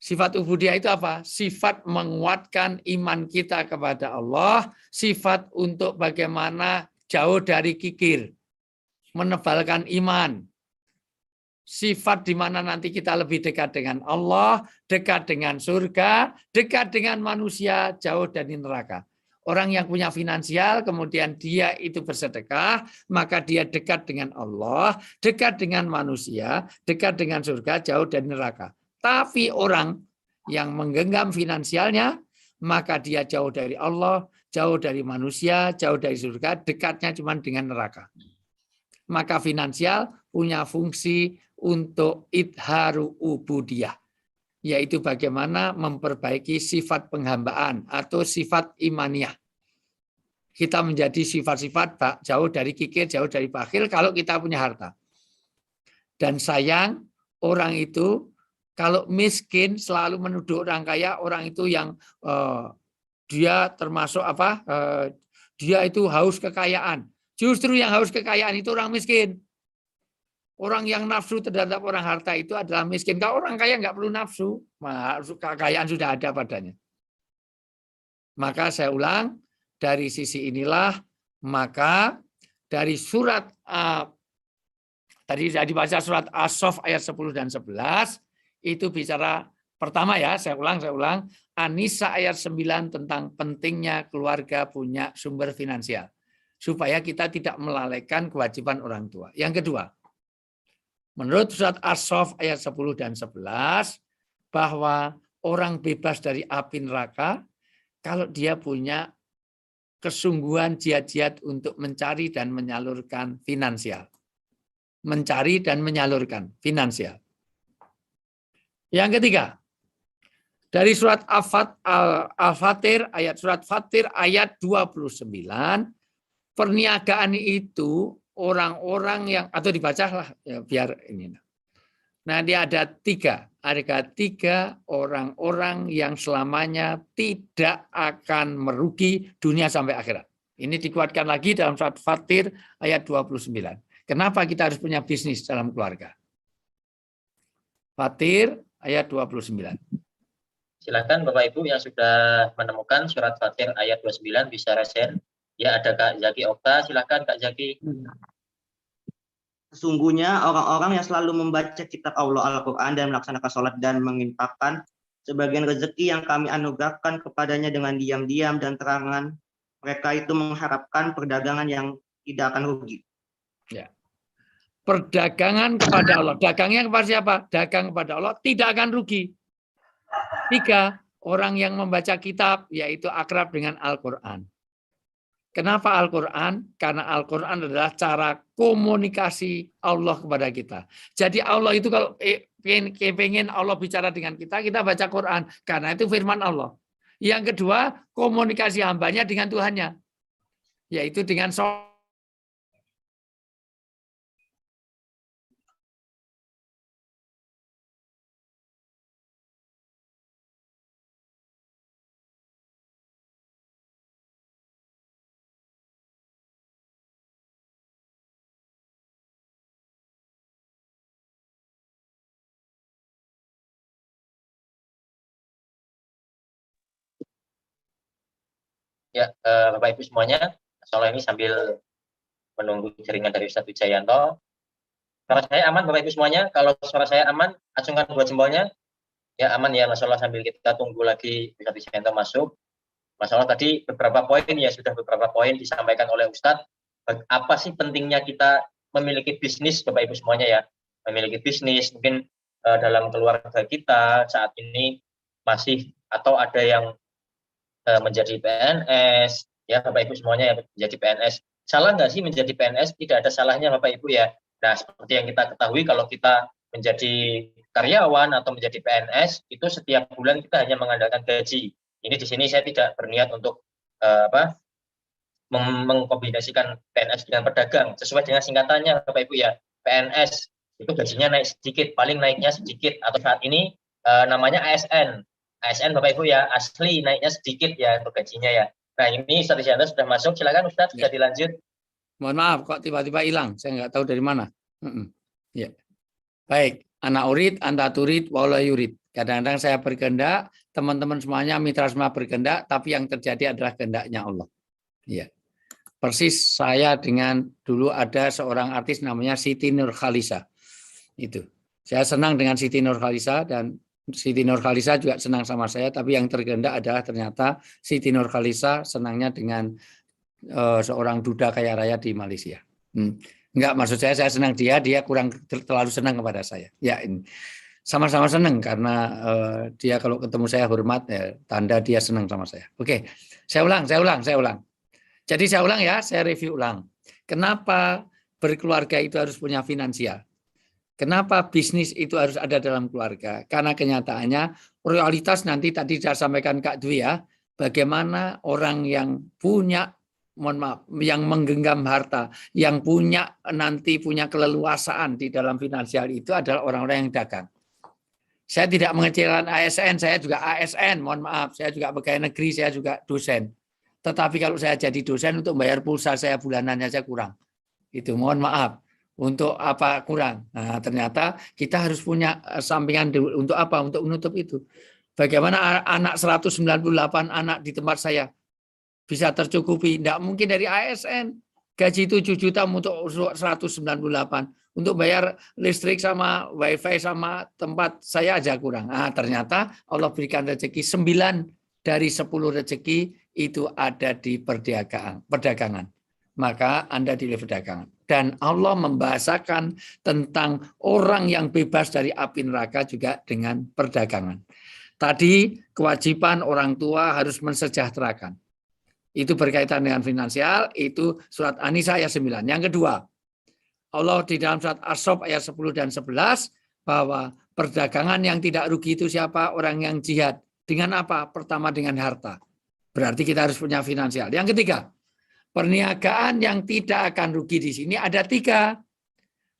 Sifat ubudiyah itu apa? Sifat menguatkan iman kita kepada Allah, sifat untuk bagaimana jauh dari kikir, menebalkan iman. Sifat di mana nanti kita lebih dekat dengan Allah, dekat dengan surga, dekat dengan manusia, jauh dari neraka. Orang yang punya finansial, kemudian dia itu bersedekah, maka dia dekat dengan Allah, dekat dengan manusia, dekat dengan surga, jauh dari neraka. Tapi orang yang menggenggam finansialnya, maka dia jauh dari Allah, jauh dari manusia, jauh dari surga, dekatnya cuma dengan neraka. Maka finansial punya fungsi untuk idharu ubudiyah, yaitu bagaimana memperbaiki sifat penghambaan atau sifat imaniyah. Kita menjadi sifat-sifat jauh dari kikir, jauh dari bakhil kalau kita punya harta. Dan sayang, orang itu kalau miskin selalu menuduh orang kaya, orang itu yang dia termasuk apa? Dia itu haus kekayaan. Justru yang haus kekayaan itu orang miskin. Orang yang nafsu terhadap orang harta itu adalah miskin. Kalau orang kaya nggak perlu nafsu, kekayaan sudah ada padanya. Maka saya ulang, dari sisi inilah, maka dari surat, tadi sudah dibaca surat As-Saff ayat 10 dan 11, itu bicara pertama ya, saya ulang, An-Nisa ayat 9 tentang pentingnya keluarga punya sumber finansial. Supaya kita tidak melalaikan kewajiban orang tua. Yang kedua, menurut surat As-Saff ayat 10 dan 11, bahwa orang bebas dari api neraka kalau dia punya kesungguhan jihad-jihad untuk mencari dan menyalurkan finansial. Mencari dan menyalurkan finansial. Yang ketiga, dari surat Al-Fatir ayat 29, perniagaan itu orang-orang yang, atau dibacalah ya, biar ini. Nah, dia ada tiga orang-orang yang selamanya tidak akan merugi dunia sampai akhirat. Ini dikuatkan lagi dalam surat Fatir ayat 29. Kenapa kita harus punya bisnis dalam keluarga? Fatir ayat 29. Silakan Bapak Ibu yang sudah menemukan surat Fatir ayat 29 bisa resen. Ya, ada Kak Zaki Okta, silakan Kak Zaki. Sesungguhnya orang-orang yang selalu membaca kitab Allah Al-Quran dan melaksanakan sholat dan menginfakkan sebagian rezeki yang kami anugerahkan kepadanya dengan diam-diam dan terangan, mereka itu mengharapkan perdagangan yang tidak akan rugi. Ya. Perdagangan kepada Allah. Dagangnya kepada siapa? Dagang kepada Allah tidak akan rugi. 3, orang yang membaca kitab, yaitu akrab dengan Al-Quran. Kenapa Al-Quran? Karena Al-Quran adalah cara komunikasi Allah kepada kita. Jadi Allah itu kalau pengen Allah bicara dengan kita, kita baca Quran. Karena itu firman Allah. Yang kedua, komunikasi hambanya dengan Tuhannya. Yaitu dengan sholat. Ya, Bapak Ibu semuanya, soal ini sambil menunggu jaringan dari Ustadz Wijayanto. Suara saya aman Bapak Ibu semuanya? Kalau suara saya aman, acungkan 2 jempolnya. Ya aman ya, Masya Allah, sambil kita tunggu lagi Ustadz Wijayanto masuk. Masya Allah, tadi beberapa poin ya, sudah beberapa poin disampaikan oleh Ustadz. Apa sih pentingnya kita memiliki bisnis Bapak Ibu semuanya ya? Memiliki bisnis, mungkin dalam keluarga kita saat ini masih atau ada yang menjadi PNS, ya Bapak Ibu semuanya yang menjadi PNS. Salah nggak sih menjadi PNS? Tidak ada salahnya Bapak Ibu ya. Nah, seperti yang kita ketahui kalau kita menjadi karyawan atau menjadi PNS, itu setiap bulan kita hanya mengandalkan gaji. Ini di sini saya tidak berniat untuk mengkombinasikan PNS dengan pedagang. Sesuai dengan singkatannya Bapak Ibu ya, PNS itu gajinya naik sedikit, paling naiknya sedikit. Atau saat ini namanya ASN. ASN Bapak Ibu ya, asli naiknya sedikit ya untuk gajinya ya. Nah ini Ustadz Wijayanto sudah masuk, silakan Ustadz, sudah dilanjut. Mohon maaf kok tiba-tiba hilang, saya nggak tahu dari mana. Ya. Baik, ana urid, anta turid, wala yurid. Kadang-kadang saya berkehendak, teman-teman semuanya mitra semua berkehendak, tapi yang terjadi adalah kehendaknya Allah. Ya. Persis saya dengan dulu ada seorang artis namanya Siti Nurkhalisa. Itu. Saya senang dengan Siti Nurkhalisa dan Siti Nurkhalisa juga senang sama saya, tapi yang terkehendak adalah ternyata Siti Nurkhalisa senangnya dengan seorang duda kaya raya di Malaysia. Enggak, maksud saya senang dia kurang terlalu senang kepada saya. Ya, ini sama-sama senang karena dia kalau ketemu saya hormat, ya, tanda dia senang sama saya. Oke, saya ulang. Jadi saya ulang ya, saya review ulang. Kenapa berkeluarga itu harus punya finansial? Kenapa bisnis itu harus ada dalam keluarga? Karena kenyataannya realitas nanti tadi saya sampaikan Kak Dwi ya, bagaimana orang yang punya, mohon maaf, yang menggenggam harta, yang punya nanti punya keleluasaan di dalam finansial itu adalah orang-orang yang dagang. Saya tidak mengecilkan ASN, saya juga ASN, mohon maaf, saya juga pegawai negeri, saya juga dosen. Tetapi kalau saya jadi dosen untuk bayar pulsa saya bulanannya saya kurang. Itu mohon maaf. Untuk apa kurang? Nah, ternyata kita harus punya sampingan untuk apa? Untuk menutup itu. Bagaimana anak 198 anak di tempat saya bisa tercukupi? Tidak mungkin dari ASN. Gaji 7 juta untuk 198. Untuk bayar listrik sama wifi sama tempat saya aja kurang. Nah, ternyata Allah berikan rezeki 9 dari 10 rezeki itu ada di perdagangan. Maka Anda di perdagangan. Dan Allah membahasakan tentang orang yang bebas dari api neraka juga dengan perdagangan. Tadi kewajiban orang tua harus mensejahterakan. Itu berkaitan dengan finansial, itu surat An-Nisa ayat 9. Yang kedua, Allah di dalam surat As-Saff ayat 10 dan 11, bahwa perdagangan yang tidak rugi itu siapa? Orang yang jihad. Dengan apa? Pertama dengan harta. Berarti kita harus punya finansial. Yang ketiga, perniagaan yang tidak akan rugi di sini ada 3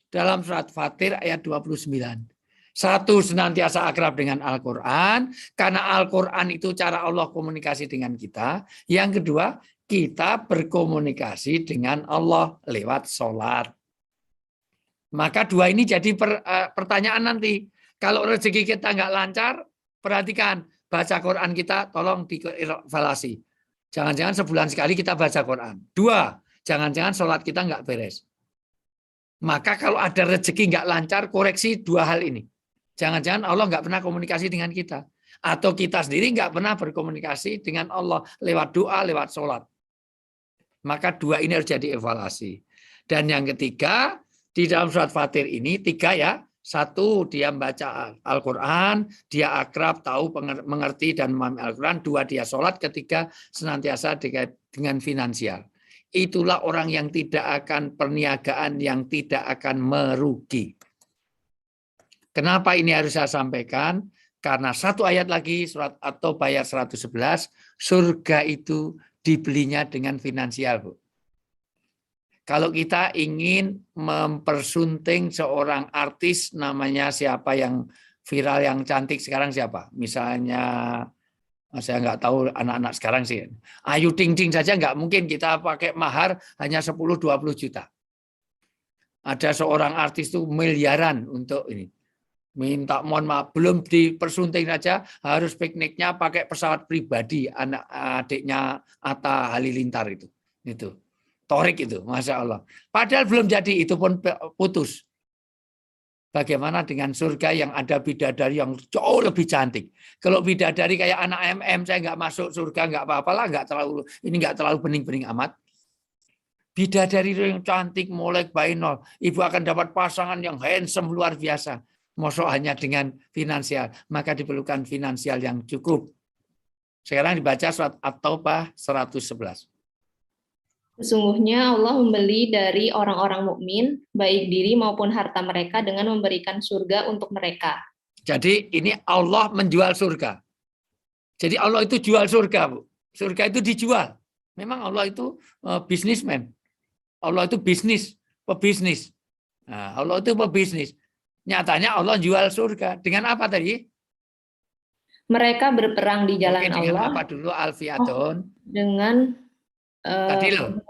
dalam surat Fatir ayat 29. 1, senantiasa akrab dengan Al-Quran, karena Al-Quran itu cara Allah komunikasi dengan kita. Yang kedua, kita berkomunikasi dengan Allah lewat sholat. Maka 2 ini jadi pertanyaan nanti. Kalau rezeki kita nggak lancar, perhatikan, baca Quran kita tolong dievaluasi. Jangan-jangan sebulan sekali kita baca Quran. 2, jangan-jangan sholat kita nggak beres. Maka kalau ada rezeki nggak lancar, koreksi 2 hal ini. Jangan-jangan Allah nggak pernah komunikasi dengan kita. Atau kita sendiri nggak pernah berkomunikasi dengan Allah lewat doa, lewat sholat. Maka dua ini harus jadi evaluasi. Dan yang ketiga, di dalam surat Fatir ini 3 ya. 1, dia membaca Al-Quran, dia akrab, tahu, mengerti, dan memahami Al-Quran. 2, dia sholat. Ketiga, senantiasa dengan finansial. Itulah orang yang tidak akan perniagaan, yang tidak akan merugi. Kenapa ini harus saya sampaikan? Karena satu ayat lagi, surat At-Taubah ayat 111, surga itu dibelinya dengan finansial, Bu. Kalau kita ingin mempersunting seorang artis, namanya siapa yang viral, yang cantik sekarang siapa? Misalnya, saya nggak tahu anak-anak sekarang sih. Ayu Ting Ting saja nggak mungkin kita pakai mahar hanya 10-20 juta. Ada seorang artis itu miliaran untuk ini. Minta mohon maaf, belum dipersunting saja harus pikniknya pakai pesawat pribadi anak adiknya Atta Halilintar itu. Torik itu, Masya Allah. Padahal belum jadi, itu pun putus. Bagaimana dengan surga yang ada bidadari yang jauh lebih cantik? Kalau bidadari kayak anak MM, saya nggak masuk surga, nggak apa-apalah, nggak terlalu bening-bening amat. Bidadari yang cantik, molek, by nol. Ibu akan dapat pasangan yang handsome, luar biasa. Mosok hanya dengan finansial, maka diperlukan finansial yang cukup. Sekarang dibaca surat At-Taubah 111. Sesungguhnya Allah membeli dari orang-orang mukmin, baik diri maupun harta mereka, dengan memberikan surga untuk mereka. Jadi ini Allah menjual surga. Jadi Allah itu jual surga, Bu. Surga itu dijual. Memang Allah itu bisnismen. Allah itu pebisnis. Nah, Allah itu pebisnis. Nyatanya Allah jual surga. Dengan apa tadi? Mereka berperang di jalan Oke, dengan Allah. apa dulu, Alfiatun? Dengan Tadi loh.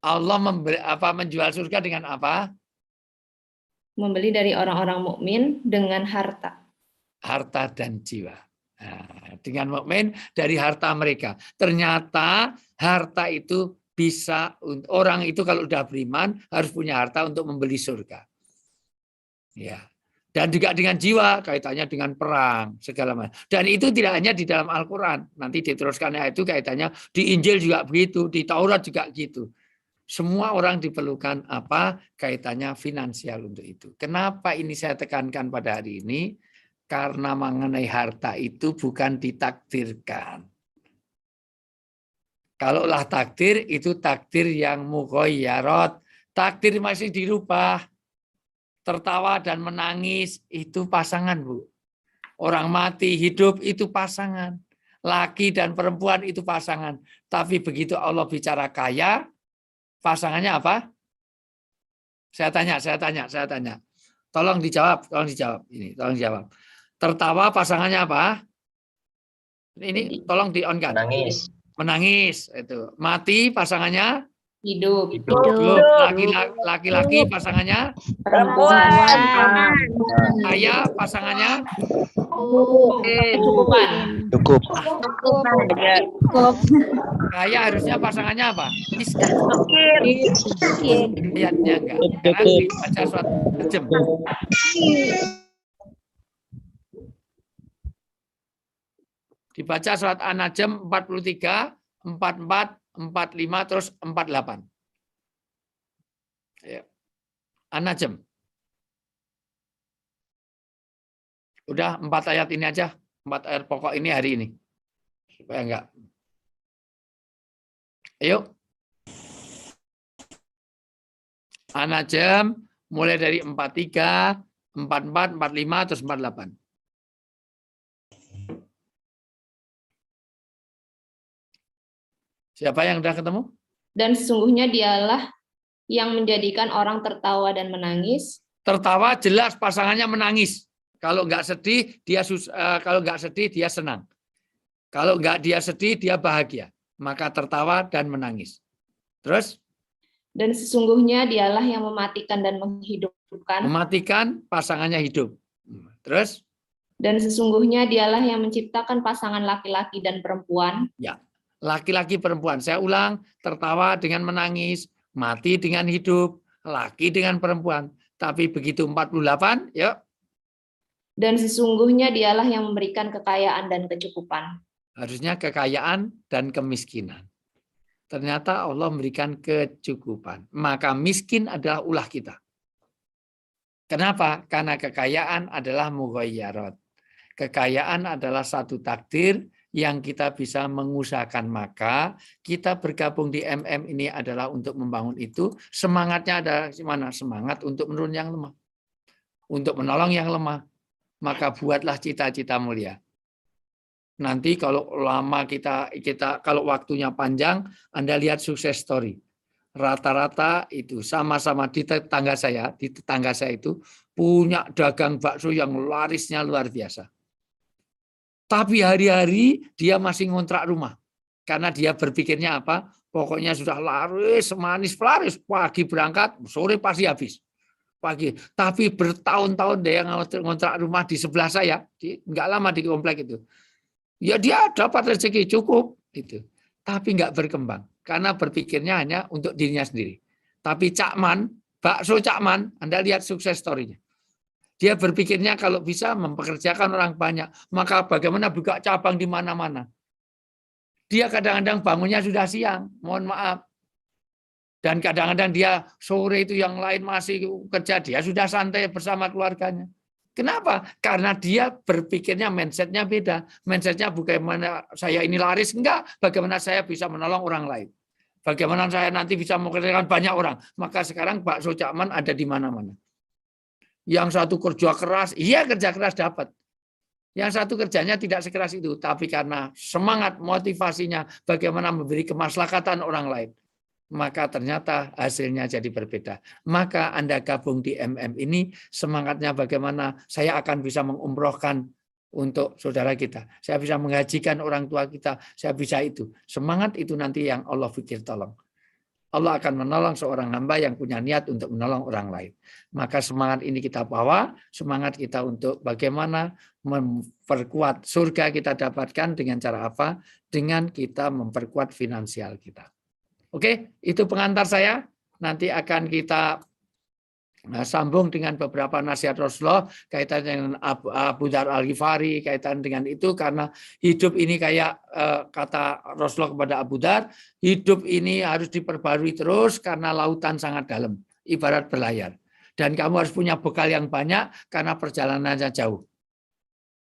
Allah menjual surga dengan apa? Membeli dari orang-orang mukmin dengan harta. Harta dan jiwa. Nah, dengan mukmin dari harta mereka. Ternyata harta itu bisa, orang itu kalau udah beriman harus punya harta untuk membeli surga. Ya. Dan juga dengan jiwa, kaitannya dengan perang, segala macam. Dan itu tidak hanya di dalam Al-Quran. Nanti diteruskan ayat itu kaitannya di Injil juga begitu, di Taurat juga gitu. Semua orang diperlukan apa? Kaitannya finansial untuk itu. Kenapa ini saya tekankan pada hari ini? Karena mengenai harta itu bukan ditakdirkan. Kalaulah takdir, itu takdir yang mughayyarot. Takdir masih dirubah. Tertawa dan menangis itu pasangan, Bu. Orang mati, hidup itu pasangan. Laki dan perempuan itu pasangan. Tapi begitu Allah bicara kaya, pasangannya apa? Saya tanya. Tolong dijawab. Ini, tolong dijawab. Tertawa pasangannya apa? Ini tolong di-on kan. Menangis itu. Mati pasangannya Hidup. Laki-laki pasangannya Perempuan. kaya pasangannya Kecukupan. Cukup. kaya harusnya pasangannya apa? Ayatnya enggak. Sekarang dibaca surat An-Najm. Dibaca surat An-Najm 43, 44, 45 terus 48. Ya. An-Najm. Udah 4 ayat ini aja, 4 ayat pokok ini hari ini. Supaya enggak. Ayo. An-Najm mulai dari 43, 44, 45 terus 48. Siapa yang sudah ketemu? Dan sesungguhnya dialah yang menjadikan orang tertawa dan menangis. Tertawa jelas pasangannya menangis. Kalau nggak sedih dia senang. Kalau nggak dia sedih dia bahagia. Maka tertawa dan menangis. Terus? Dan sesungguhnya dialah yang mematikan dan menghidupkan. Mematikan pasangannya hidup. Terus? Dan sesungguhnya dialah yang menciptakan pasangan laki-laki dan perempuan. Ya. Laki-laki perempuan. Saya ulang, tertawa dengan menangis, mati dengan hidup, laki dengan perempuan. Tapi begitu 48, yuk. Dan sesungguhnya dialah yang memberikan kekayaan dan kecukupan. Harusnya kekayaan dan kemiskinan. Ternyata Allah memberikan kecukupan. Maka miskin adalah ulah kita. Kenapa? Karena kekayaan adalah mughayyarat. Kekayaan adalah satu takdir yang kita bisa mengusahakan. Maka kita bergabung di MM ini adalah untuk membangun itu. Semangatnya adalah gimana? Semangat untuk menurun yang lemah. Untuk menolong yang lemah. Maka buatlah cita-cita mulia. Nanti kalau lama kita kalau waktunya panjang, Anda lihat sukses story. Rata-rata itu sama-sama di tetangga saya itu punya dagang bakso yang larisnya luar biasa. Tapi hari-hari dia masih ngontrak rumah. Karena dia berpikirnya apa? Pokoknya sudah laris, manis, laris. Pagi berangkat, sore pasti habis. Pagi. Tapi bertahun-tahun dia ngontrak rumah di sebelah saya. Enggak lama di komplek itu. Ya dia dapat rezeki cukup. Gitu. Tapi enggak berkembang. Karena berpikirnya hanya untuk dirinya sendiri. Tapi Cakman, bakso Cakman, Anda lihat sukses story-nya. Dia berpikirnya kalau bisa mempekerjakan orang banyak, maka bagaimana buka cabang di mana-mana. Dia kadang-kadang bangunnya sudah siang, mohon maaf. Dan kadang-kadang dia sore itu yang lain masih kerja, dia sudah santai bersama keluarganya. Kenapa? Karena dia berpikirnya mindset-nya beda. Mindset-nya bagaimana saya ini laris, enggak. Bagaimana saya bisa menolong orang lain. Bagaimana saya nanti bisa mempekerjakan banyak orang. Maka sekarang bakso Cakman ada di mana-mana. Yang satu kerja keras, iya kerja keras dapat. Yang satu kerjanya tidak sekeras itu. Tapi karena semangat motivasinya bagaimana memberi kemaslahatan orang lain. Maka ternyata hasilnya jadi berbeda. Maka Anda gabung di MM ini, semangatnya bagaimana saya akan bisa mengumrohkan untuk saudara kita. Saya bisa menghajikan orang tua kita. Saya bisa itu. Semangat itu nanti yang Allah pikir tolong. Allah akan menolong seorang hamba yang punya niat untuk menolong orang lain. Maka semangat ini kita bawa, semangat kita untuk bagaimana memperkuat surga kita dapatkan dengan cara apa? Dengan kita memperkuat finansial kita. Oke, itu pengantar saya. Nanti akan kita sambung dengan beberapa nasihat Rasulullah kaitan dengan Abu Dzar Al-Ghifari, kaitan dengan itu karena hidup ini kayak kata Rasulullah kepada Abu Dzar, hidup ini harus diperbarui terus karena lautan sangat dalam, ibarat berlayar. Dan kamu harus punya bekal yang banyak karena perjalanannya jauh.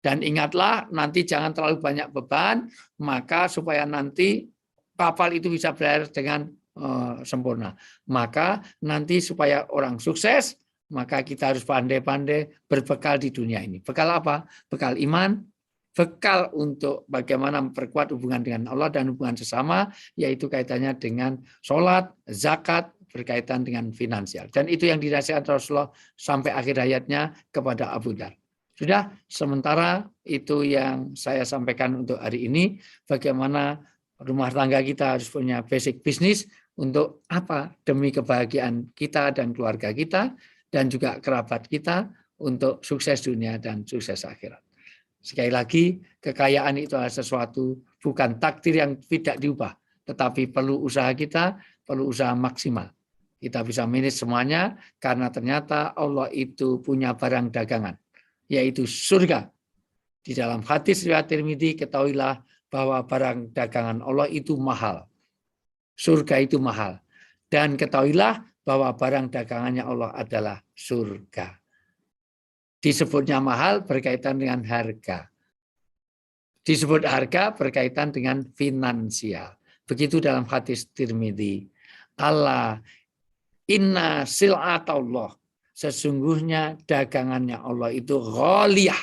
Dan ingatlah nanti jangan terlalu banyak beban, maka supaya nanti kapal itu bisa berlayar dengan sempurna. Maka nanti supaya orang sukses, maka kita harus pandai-pandai berbekal di dunia ini. Bekal apa? Bekal iman, bekal untuk bagaimana memperkuat hubungan dengan Allah dan hubungan sesama, yaitu kaitannya dengan sholat, zakat, berkaitan dengan finansial. Dan itu yang dinasihatkan Rasulullah sampai akhir hayatnya kepada Abu Dzar. Sudah, sementara itu yang saya sampaikan untuk hari ini, bagaimana rumah tangga kita harus punya basic bisnis untuk apa? Demi kebahagiaan kita dan keluarga kita dan juga kerabat kita untuk sukses dunia dan sukses akhirat. Sekali lagi, kekayaan itu adalah sesuatu bukan takdir yang tidak diubah, tetapi perlu usaha kita, perlu usaha maksimal. Kita bisa manage semuanya karena ternyata Allah itu punya barang dagangan, yaitu surga. Di dalam hadis riwayat Tirmidzi, ketahuilah bahwa barang dagangan Allah itu mahal. Surga itu mahal. Dan ketahuilah bahwa barang dagangannya Allah adalah surga. Disebutnya mahal berkaitan dengan harga. Disebut harga berkaitan dengan finansial. Begitu dalam hadis Tirmidzi. Allah inna sil'atallah. Sesungguhnya dagangannya Allah itu ghaliyah.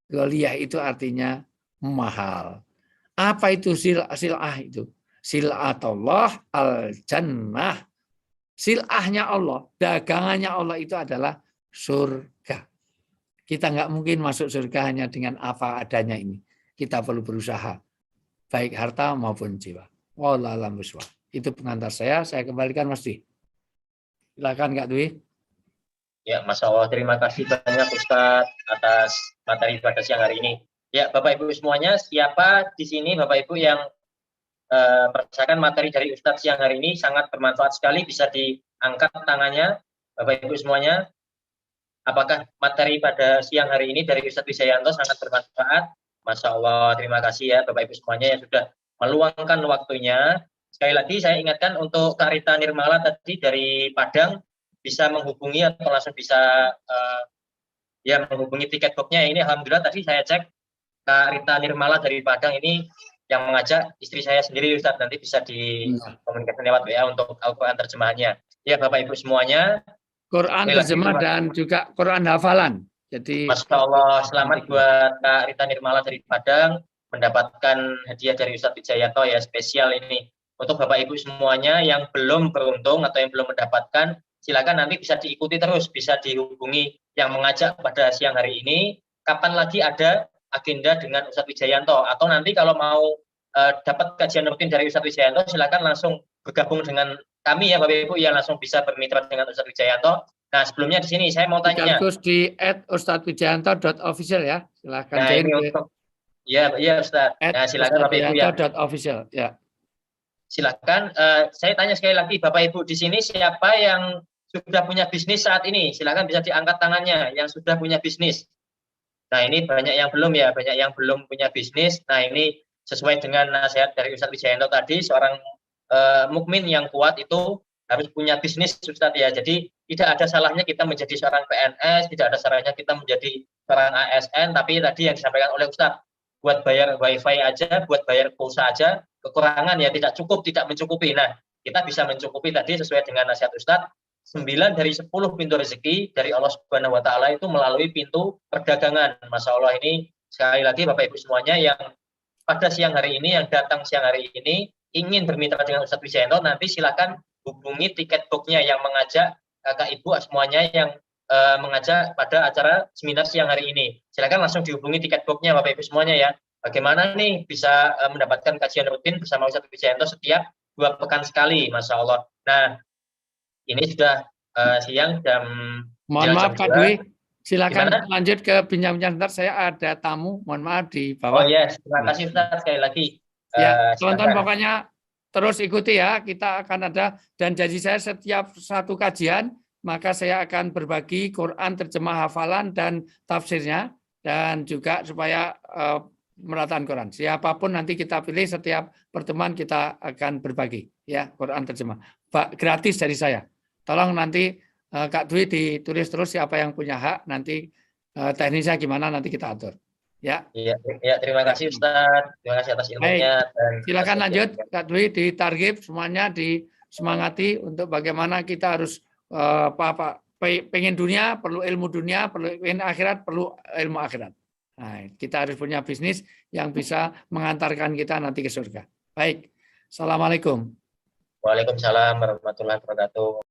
Ghaliyah itu artinya mahal. Apa itu sil'ah itu? Sil'atullah al-jannah. Sil'ahnya Allah, dagangannya Allah itu adalah surga. Kita nggak mungkin masuk surga hanya dengan apa adanya ini. Kita perlu berusaha, baik harta maupun jiwa. Wallahu a'lam bishawab. Itu pengantar saya kembalikan Mas Dwi. Silakan Kak Dwi. Ya, Masya Allah, terima kasih banyak Ustadz atas materi pada siang hari ini. Ya, Bapak Ibu semuanya, siapa di sini Bapak Ibu yang merasakan materi dari Ustadz siang hari ini sangat bermanfaat sekali, bisa diangkat tangannya Bapak Ibu semuanya. apakah materi pada siang hari ini dari Ustadz Wijayanto sangat bermanfaat. Masya Allah, terima kasih ya Bapak Ibu semuanya yang sudah meluangkan waktunya. Sekali lagi saya ingatkan untuk Kak Rita Nirmala tadi dari Padang bisa menghubungi atau langsung bisa ya menghubungi tiket boxnya. Ini alhamdulillah tadi saya cek Kak Rita Nirmala dari Padang ini yang mengajak istri saya sendiri Ustadz, nanti bisa dikomunikasikan lewat WA untuk Al-Quran terjemahannya. Ya Bapak Ibu semuanya. Quran terjemah dan juga Quran hafalan. Jadi Masya Allah, selamat buat Kak Rita Nirmala dari Padang mendapatkan hadiah dari Ustadz Wijayanto ya, spesial ini. Untuk Bapak Ibu semuanya yang belum beruntung atau yang belum mendapatkan, silakan nanti bisa diikuti terus, bisa dihubungi yang mengajak pada siang hari ini. Kapan lagi ada agenda dengan Ustadz Wijayanto, atau nanti kalau mau dapat kajian rutin dari Ustadz Wijayanto, silakan langsung bergabung dengan kami ya Bapak Ibu, ya langsung bisa bermitra dengan Ustadz Wijayanto. Nah sebelumnya di sini saya mau tanya. Terus di @ustadzwijayanto.official ya, silakan nah, join ini untuk ya Ustadz. Nah silakan Bapak Ibu ya. @ustadzwijayanto.official ya. Silakan. Saya tanya sekali lagi Bapak Ibu di sini siapa yang sudah punya bisnis saat ini? Silakan bisa diangkat tangannya yang sudah punya bisnis. Nah ini banyak yang belum ya, banyak yang belum punya bisnis. Nah ini sesuai dengan nasihat dari Ustadz Wijayanto tadi, seorang mukmin yang kuat itu harus punya bisnis Ustadz ya. Jadi tidak ada salahnya kita menjadi seorang PNS, tidak ada salahnya kita menjadi seorang ASN, tapi tadi yang disampaikan oleh Ustadz, buat bayar wifi aja, buat bayar pulsa aja, kekurangan ya tidak cukup, tidak mencukupi. Nah kita bisa mencukupi tadi sesuai dengan nasihat Ustadz. 9 dari 10 pintu rezeki dari Allah Subhanahu wa Ta'ala itu melalui pintu perdagangan. Masya Allah, ini sekali lagi Bapak Ibu semuanya yang pada siang hari ini, yang datang siang hari ini ingin bermitra dengan Ustadz Wijayanto, nanti silakan hubungi tiket boxnya yang mengajak kakak ibu semuanya yang mengajak pada acara seminar siang hari ini. Silakan langsung dihubungi tiket boxnya Bapak Ibu semuanya ya. Bagaimana nih bisa mendapatkan kajian rutin bersama Ustadz Wijayanto setiap 2 pekan sekali, Masya Allah. Nah ini sudah siang jam. Mohon maaf Kak Dwi, silakan Gimana? lanjut ke bincang-bincang. Ntar saya ada tamu, mohon maaf di bawah. Oh yes, terima kasih Ustaz sekali lagi. Ya, teman-teman pokoknya terus ikuti ya, kita akan ada, dan janji saya setiap satu kajian, maka saya akan berbagi Quran terjemah hafalan dan tafsirnya, dan juga supaya meratakan Quran. Siapapun nanti kita pilih, setiap pertemuan kita akan berbagi ya Quran terjemah. Gratis dari saya. Tolong nanti Kak Dwi ditulis terus siapa yang punya hak, nanti teknisnya gimana nanti kita atur. Ya. Iya, terima kasih Ustaz. Terima kasih atas ilmunya. Dan silakan lanjut Kak Dwi, ditargib semuanya, disemangati untuk bagaimana kita harus pengen dunia, perlu ilmu dunia, perlu pengen akhirat, perlu ilmu akhirat. Nah, kita harus punya bisnis yang bisa mengantarkan kita nanti ke surga. Baik. Assalamualaikum. Waalaikumsalam warahmatullahi wabarakatuh.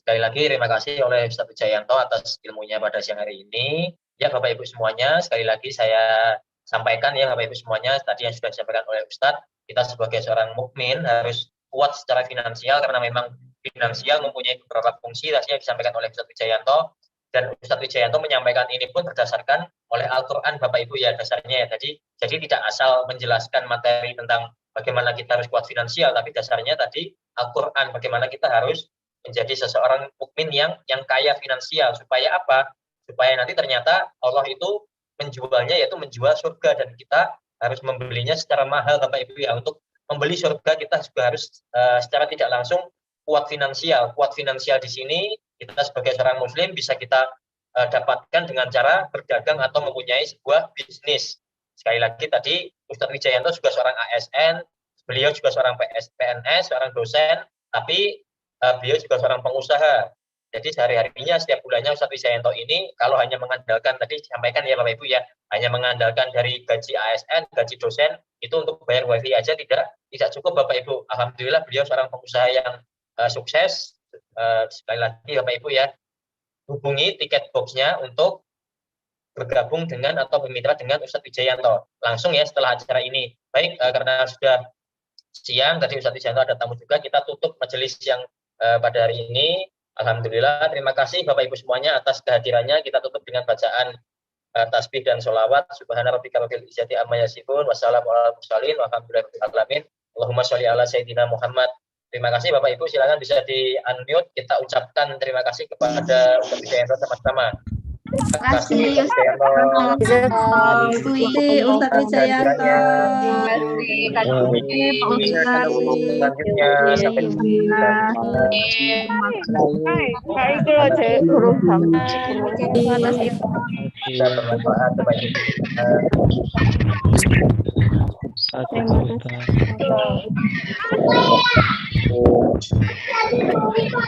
Sekali lagi terima kasih oleh Ustadz Wijayanto atas ilmunya pada siang hari ini. Ya Bapak Ibu semuanya, sekali lagi saya sampaikan ya Bapak Ibu semuanya, tadi yang sudah disampaikan oleh Ustadz, kita sebagai seorang mukmin harus kuat secara finansial, karena memang finansial mempunyai beberapa fungsi tadi yang disampaikan oleh Ustadz Wijayanto, dan Ustadz Wijayanto menyampaikan ini pun berdasarkan oleh Al-Quran Bapak Ibu ya dasarnya ya. Jadi tidak asal menjelaskan materi tentang bagaimana kita harus kuat finansial, tapi dasarnya tadi Al-Quran, bagaimana kita harus menjadi seseorang mukmin yang kaya finansial. Supaya apa? Supaya nanti ternyata Allah itu menjualnya, yaitu menjual surga, dan kita harus membelinya secara mahal Bapak Ibu ya. Untuk membeli surga kita juga harus secara tidak langsung kuat finansial. Kuat finansial di sini kita sebagai seorang muslim bisa kita dapatkan dengan cara berdagang atau mempunyai sebuah bisnis. Sekali lagi tadi Ustadz Wijayanto juga seorang ASN, beliau juga seorang PNS, seorang dosen, tapi beliau juga seorang pengusaha. Jadi sehari-harinya setiap bulannya Ustadz Wijayanto ini kalau hanya mengandalkan, tadi disampaikan ya Bapak Ibu ya, hanya mengandalkan dari gaji ASN, gaji dosen, itu untuk bayar wifi aja tidak cukup Bapak Ibu. Alhamdulillah beliau seorang pengusaha yang sukses. Sekali lagi Bapak Ibu ya, hubungi tiket boxnya untuk bergabung dengan atau bermitra dengan Ustadz Wijayanto langsung ya setelah acara ini. Baik, karena sudah siang, tadi Ustadz Wijayanto ada tamu juga, kita tutup majelis yang pada hari ini. Alhamdulillah, terima kasih Bapak Ibu semuanya atas kehadirannya. Kita tutup dengan bacaan tasbih dan sholawat. Subhana rabbika rabbil izzati amma yasifun, wassalamu ala mursalin, walhamdulillahi rabbil alamin. Allahumma sholli ala sayyidina Muhammad Terima kasih Bapak Ibu, silakan bisa di-unmute. Kita ucapkan terima kasih kepada Ustaz Wijayanto sama-sama. Terima kasih Ustaz Wijayanto. Selanjutnya sampai bisa bermanfaat Bapak Ibu.